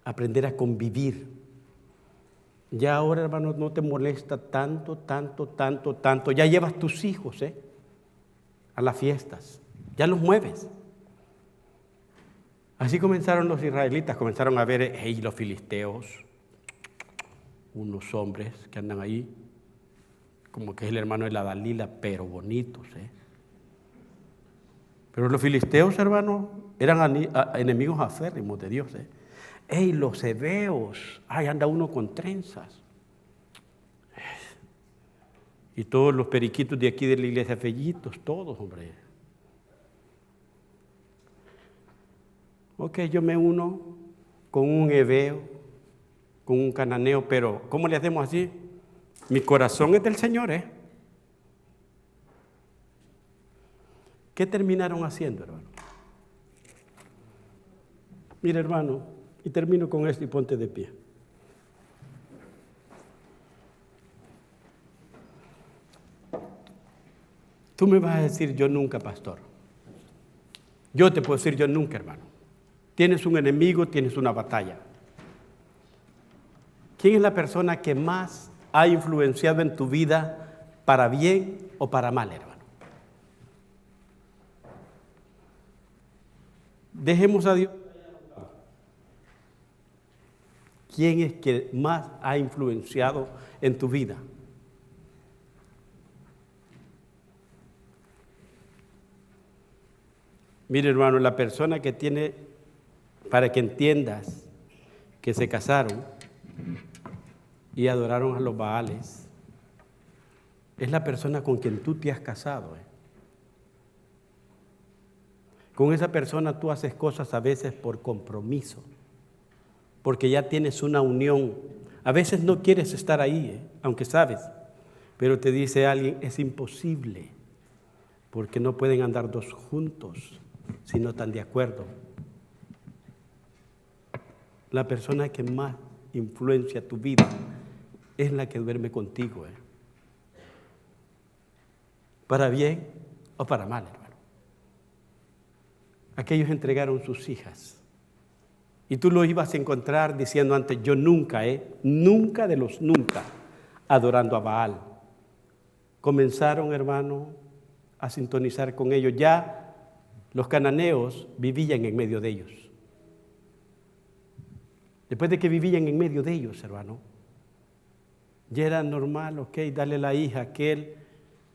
a aprender a convivir. Ya ahora, hermano, no te molesta tanto. Ya llevas tus hijos a las fiestas, ya los mueves. Así comenzaron los israelitas, comenzaron a ver, los filisteos, unos hombres que andan ahí, como que es el hermano de la Dalila, pero bonitos. Pero los filisteos, hermano, eran enemigos aférrimos de Dios. Los hebeos, anda uno con trenzas. Y todos los periquitos de aquí de la iglesia, fellitos, todos, hombre. Ok, yo me uno con un hebeo, con un cananeo, pero ¿cómo le hacemos así? Mi corazón es del Señor, ¿Qué terminaron haciendo, hermano? Mira, hermano, y termino con esto y ponte de pie. Tú me vas a decir yo nunca, pastor. Yo te puedo decir yo nunca, hermano. Tienes un enemigo, tienes una batalla. ¿Quién es la persona que más ha influenciado en tu vida para bien o para mal, hermano? Dejemos a Dios. ¿Quién es que más ha influenciado en tu vida? Mire, hermano, la persona que tiene, para que entiendas que se casaron y adoraron a los Baales, es la persona con quien tú te has casado. Con esa persona tú haces cosas a veces por compromiso, porque ya tienes una unión. A veces no quieres estar ahí, aunque sabes, pero te dice alguien, es imposible, porque no pueden andar dos juntos si no están de acuerdo. La persona que más influencia tu vida es la que duerme contigo, para bien o para mal, hermano. Aquellos entregaron sus hijas y tú lo ibas a encontrar diciendo antes, yo nunca, nunca de los nunca, adorando a Baal. Comenzaron, hermano, a sintonizar con ellos. Ya los cananeos vivían en medio de ellos. Después de que vivían en medio de ellos, hermano, ya era normal, darle la hija a aquel.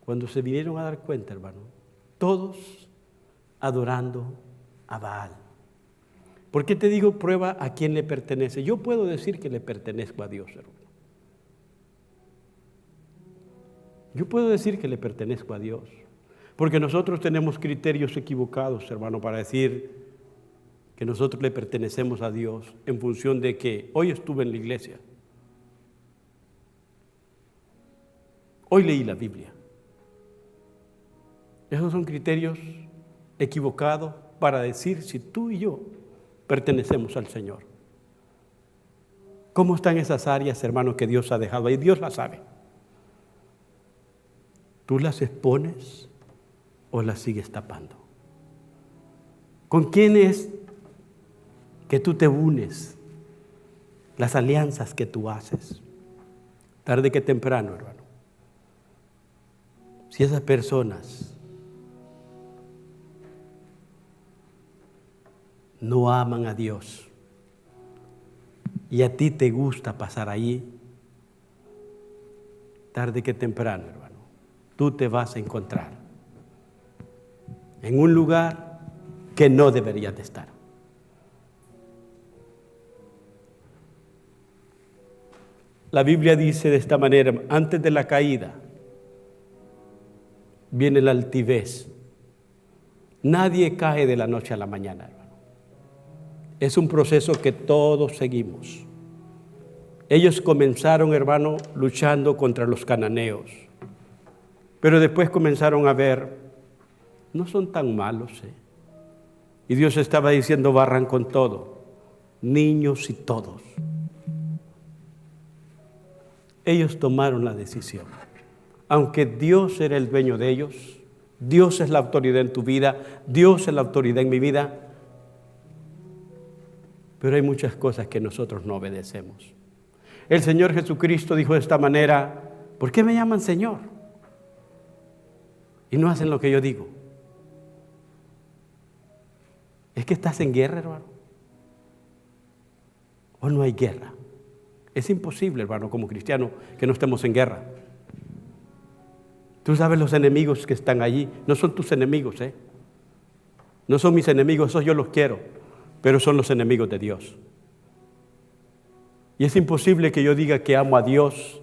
Cuando se vinieron a dar cuenta, hermano, todos adorando a Baal. ¿Por qué te digo prueba a quién le pertenece? Yo puedo decir que le pertenezco a Dios, hermano. Yo puedo decir que le pertenezco a Dios, porque nosotros tenemos criterios equivocados, hermano, para decir que nosotros le pertenecemos a Dios en función de que hoy estuve en la iglesia, hoy leí la Biblia. Esos son criterios equivocados para decir si tú y yo pertenecemos al Señor. ¿Cómo están esas áreas, hermano, que Dios ha dejado ahí? Dios las sabe. ¿Tú las expones o las sigues tapando? ¿Con quién es que tú te unes? Las alianzas que tú haces. Tarde que temprano, hermano. Si esas personas no aman a Dios y a ti te gusta pasar allí, tarde que temprano, hermano, tú te vas a encontrar en un lugar que no deberías de estar. La Biblia dice de esta manera, antes de la caída viene la altivez. Nadie cae de la noche a la mañana, hermano. Es un proceso que todos seguimos. Ellos comenzaron, hermano, luchando contra los cananeos, pero después comenzaron a ver, no son tan malos, Y Dios estaba diciendo, barran con todo, niños y todos. Ellos tomaron la decisión. Aunque Dios era el dueño de ellos, Dios es la autoridad en tu vida, Dios es la autoridad en mi vida, pero hay muchas cosas que nosotros no obedecemos. El Señor Jesucristo dijo de esta manera, ¿por qué me llaman Señor? Y no hacen lo que yo digo. ¿Es que estás en guerra, hermano? ¿O no hay guerra? Es imposible, hermano, como cristiano, que no estemos en guerra. Tú sabes los enemigos que están allí, no son tus enemigos, No son mis enemigos, esos yo los quiero, pero son los enemigos de Dios. Y es imposible que yo diga que amo a Dios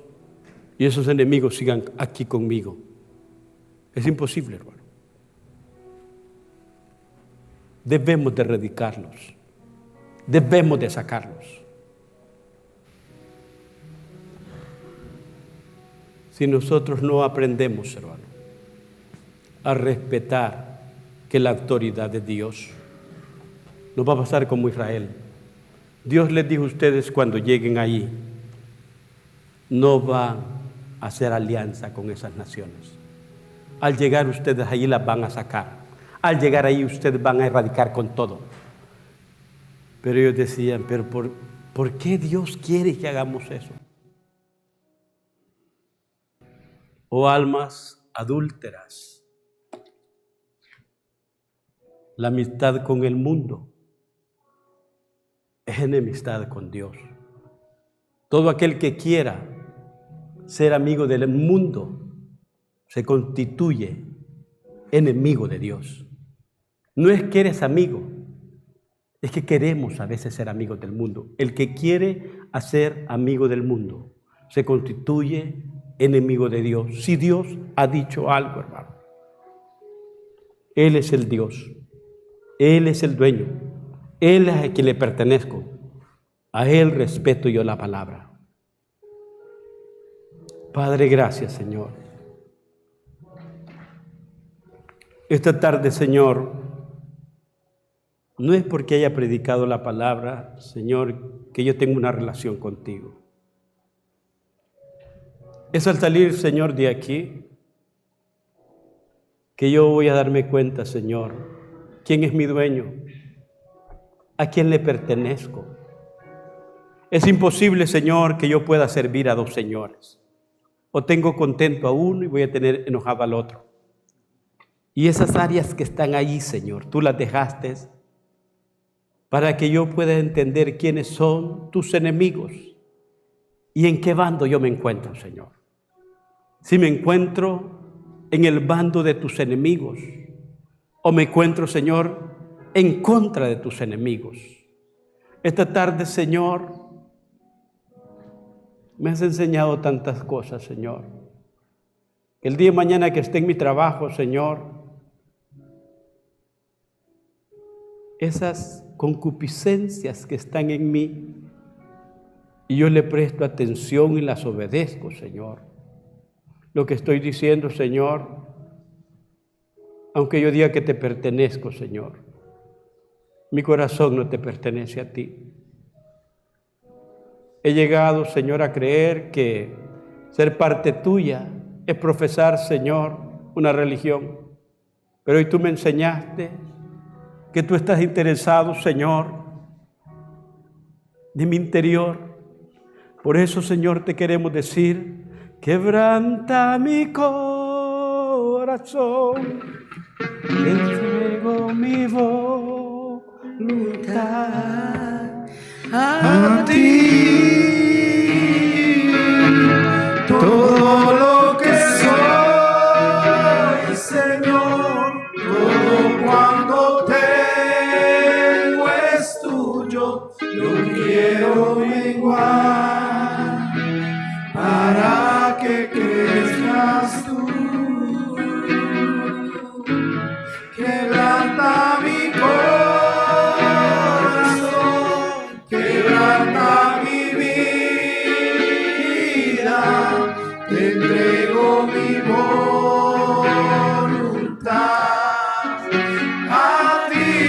y esos enemigos sigan aquí conmigo. Es imposible, hermano. Debemos de erradicarlos, debemos de sacarlos. Si nosotros no aprendemos, hermano, a respetar que la autoridad de Dios, nos va a pasar como Israel. Dios les dijo a ustedes cuando lleguen allí, no van a hacer alianza con esas naciones. Al llegar ustedes allí las van a sacar. Al llegar ahí ustedes van a erradicar con todo. Pero ellos decían, pero ¿por qué Dios quiere que hagamos eso? Oh almas adúlteras, la amistad con el mundo es enemistad con Dios. Todo aquel que quiera ser amigo del mundo se constituye enemigo de Dios. No es que eres amigo, es que queremos a veces ser amigos del mundo. El que quiere hacer amigo del mundo se constituye enemigo de Dios. Si Dios ha dicho algo, hermano, Él es el Dios, Él es el dueño, Él es a quien le pertenezco, a Él respeto yo la palabra. Padre, gracias, Señor. Esta tarde, Señor, no es porque haya predicado la palabra, Señor, que yo tengo una relación contigo. Es al salir, Señor, de aquí, que yo voy a darme cuenta, Señor, quién es mi dueño, a quién le pertenezco. Es imposible, Señor, que yo pueda servir a dos señores. O tengo contento a uno y voy a tener enojado al otro. Y esas áreas que están ahí, Señor, tú las dejaste para que yo pueda entender quiénes son tus enemigos y en qué bando yo me encuentro, Señor. Si me encuentro en el bando de tus enemigos o me encuentro, Señor, en contra de tus enemigos. Esta tarde, Señor, me has enseñado tantas cosas, Señor. El día de mañana que esté en mi trabajo, Señor, esas concupiscencias que están en mí, y yo le presto atención y las obedezco, Señor. Lo que estoy diciendo, Señor, aunque yo diga que te pertenezco, Señor, mi corazón no te pertenece a ti. He llegado, Señor, a creer que ser parte tuya es profesar, Señor, una religión. Pero hoy tú me enseñaste que tú estás interesado, Señor, de mi interior. Por eso, Señor, te queremos decir, quebranta mi corazón, te entrego mi voluntad a ti. Todo lo que soy, Señor, todo cuanto tengo es tuyo. Yo quiero menguar para que crezcas tú. Quebranta mi corazón, quebranta mi vida, te entrego mi voluntad a ti.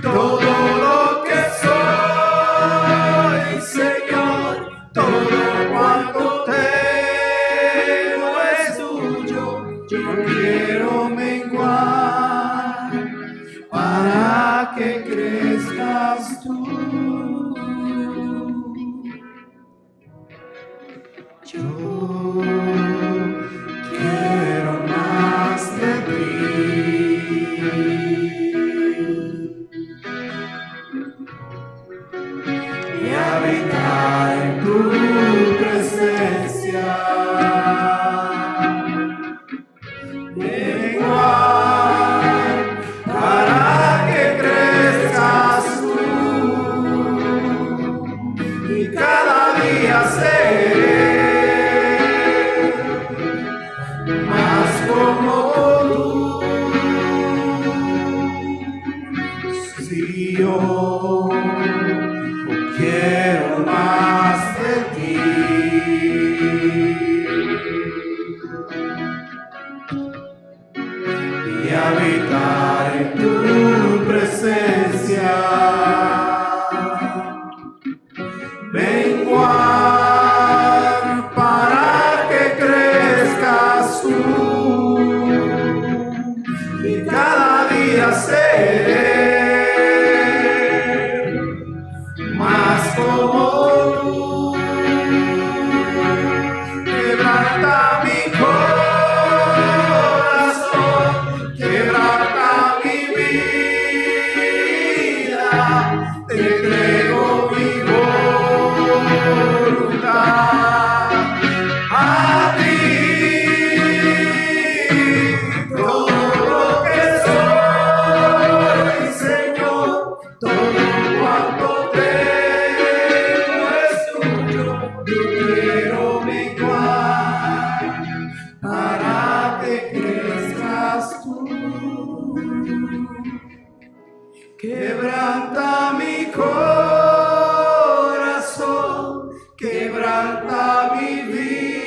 Todo lo que soy, Señor, todo cuanto tengo es tuyo. Yo quiero menguar para que crezcas tú. Yo quiero más de ti y habitar en tu presencia. Menguar para que crezcas tú y cada día seré más como tú. Si yo quiero más de ti y habitar en tu presencia, menguar para que crezcas tú y cada día seré más como tú. Quebranta mi corazón, quebranta mi vida. seas tú. Quebranta mi corazón, quebranta mi vida,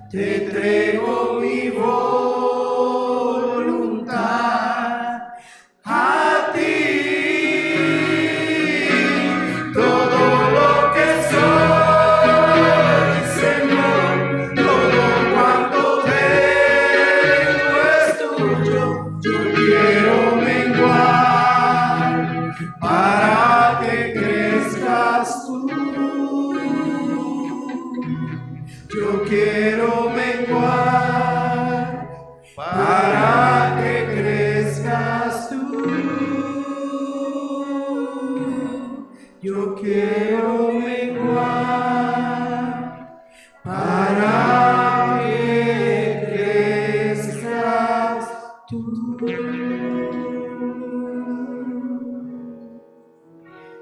te entrego mi voluntad a ti. Todo lo que soy, Señor, todo cuanto tengo es tuyo. Yo quiero menguar para que crezcas tú. Yo quiero menguar para que crezcas tú. Yo quiero menguar para que crezcas tú.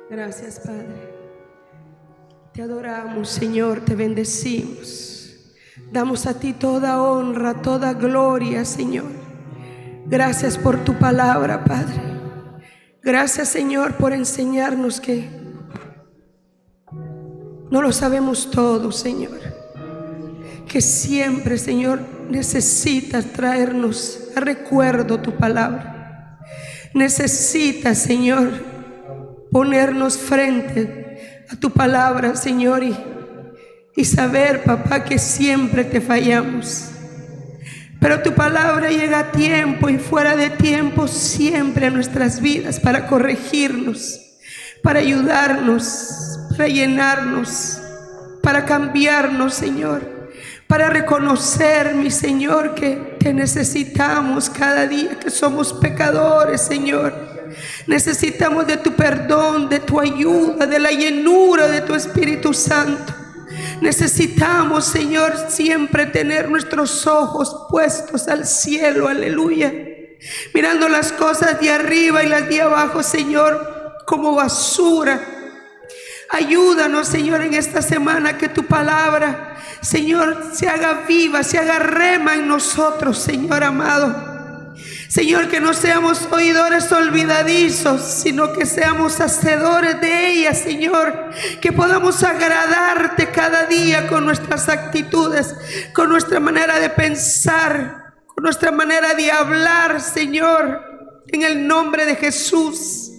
Gracias, Padre. Te adoramos, Señor, te bendecimos. Damos a ti toda honra, toda gloria, Señor. Gracias por tu palabra, Padre. Gracias, Señor, por enseñarnos que no lo sabemos todo, Señor. Que siempre, Señor, necesitas traernos a recuerdo tu palabra. Necesitas, Señor, ponernos frente a tu palabra, Señor, y saber, papá, que siempre te fallamos. Pero tu palabra llega a tiempo y fuera de tiempo siempre a nuestras vidas para corregirnos, para ayudarnos, para llenarnos, para cambiarnos, Señor, para reconocer, mi Señor, que te necesitamos cada día, que somos pecadores, Señor. Necesitamos de tu perdón, de tu ayuda, de la llenura de tu Espíritu Santo. Necesitamos, Señor, siempre tener nuestros ojos puestos al cielo, aleluya, mirando las cosas de arriba y las de abajo, Señor, como basura. Ayúdanos, Señor, en esta semana que tu palabra, Señor, se haga viva, se haga rema en nosotros, Señor amado. Señor, que no seamos oidores olvidadizos, sino que seamos hacedores de ella, Señor. Que podamos agradarte cada día con nuestras actitudes, con nuestra manera de pensar, con nuestra manera de hablar, Señor, en el nombre de Jesús.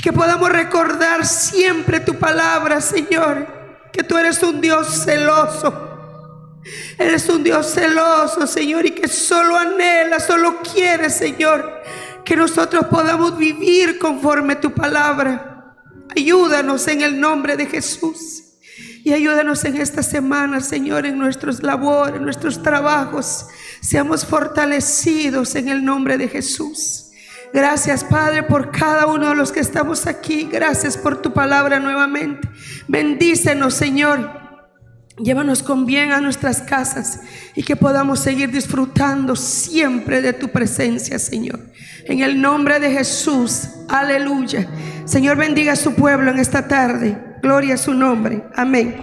Que podamos recordar siempre tu palabra, Señor, que tú eres un Dios celoso. Eres un Dios celoso, Señor, y que solo anhela, solo quiere, Señor, que nosotros podamos vivir conforme tu palabra. Ayúdanos en el nombre de Jesús. Y ayúdanos en esta semana, Señor, en nuestros labores, en nuestros trabajos. Seamos fortalecidos en el nombre de Jesús. Gracias, Padre, por cada uno de los que estamos aquí. Gracias por tu palabra nuevamente. Bendícenos, Señor. Llévanos con bien a nuestras casas y que podamos seguir disfrutando siempre de tu presencia, Señor. En el nombre de Jesús, aleluya. Señor, bendiga a su pueblo en esta tarde. Gloria a su nombre. Amén.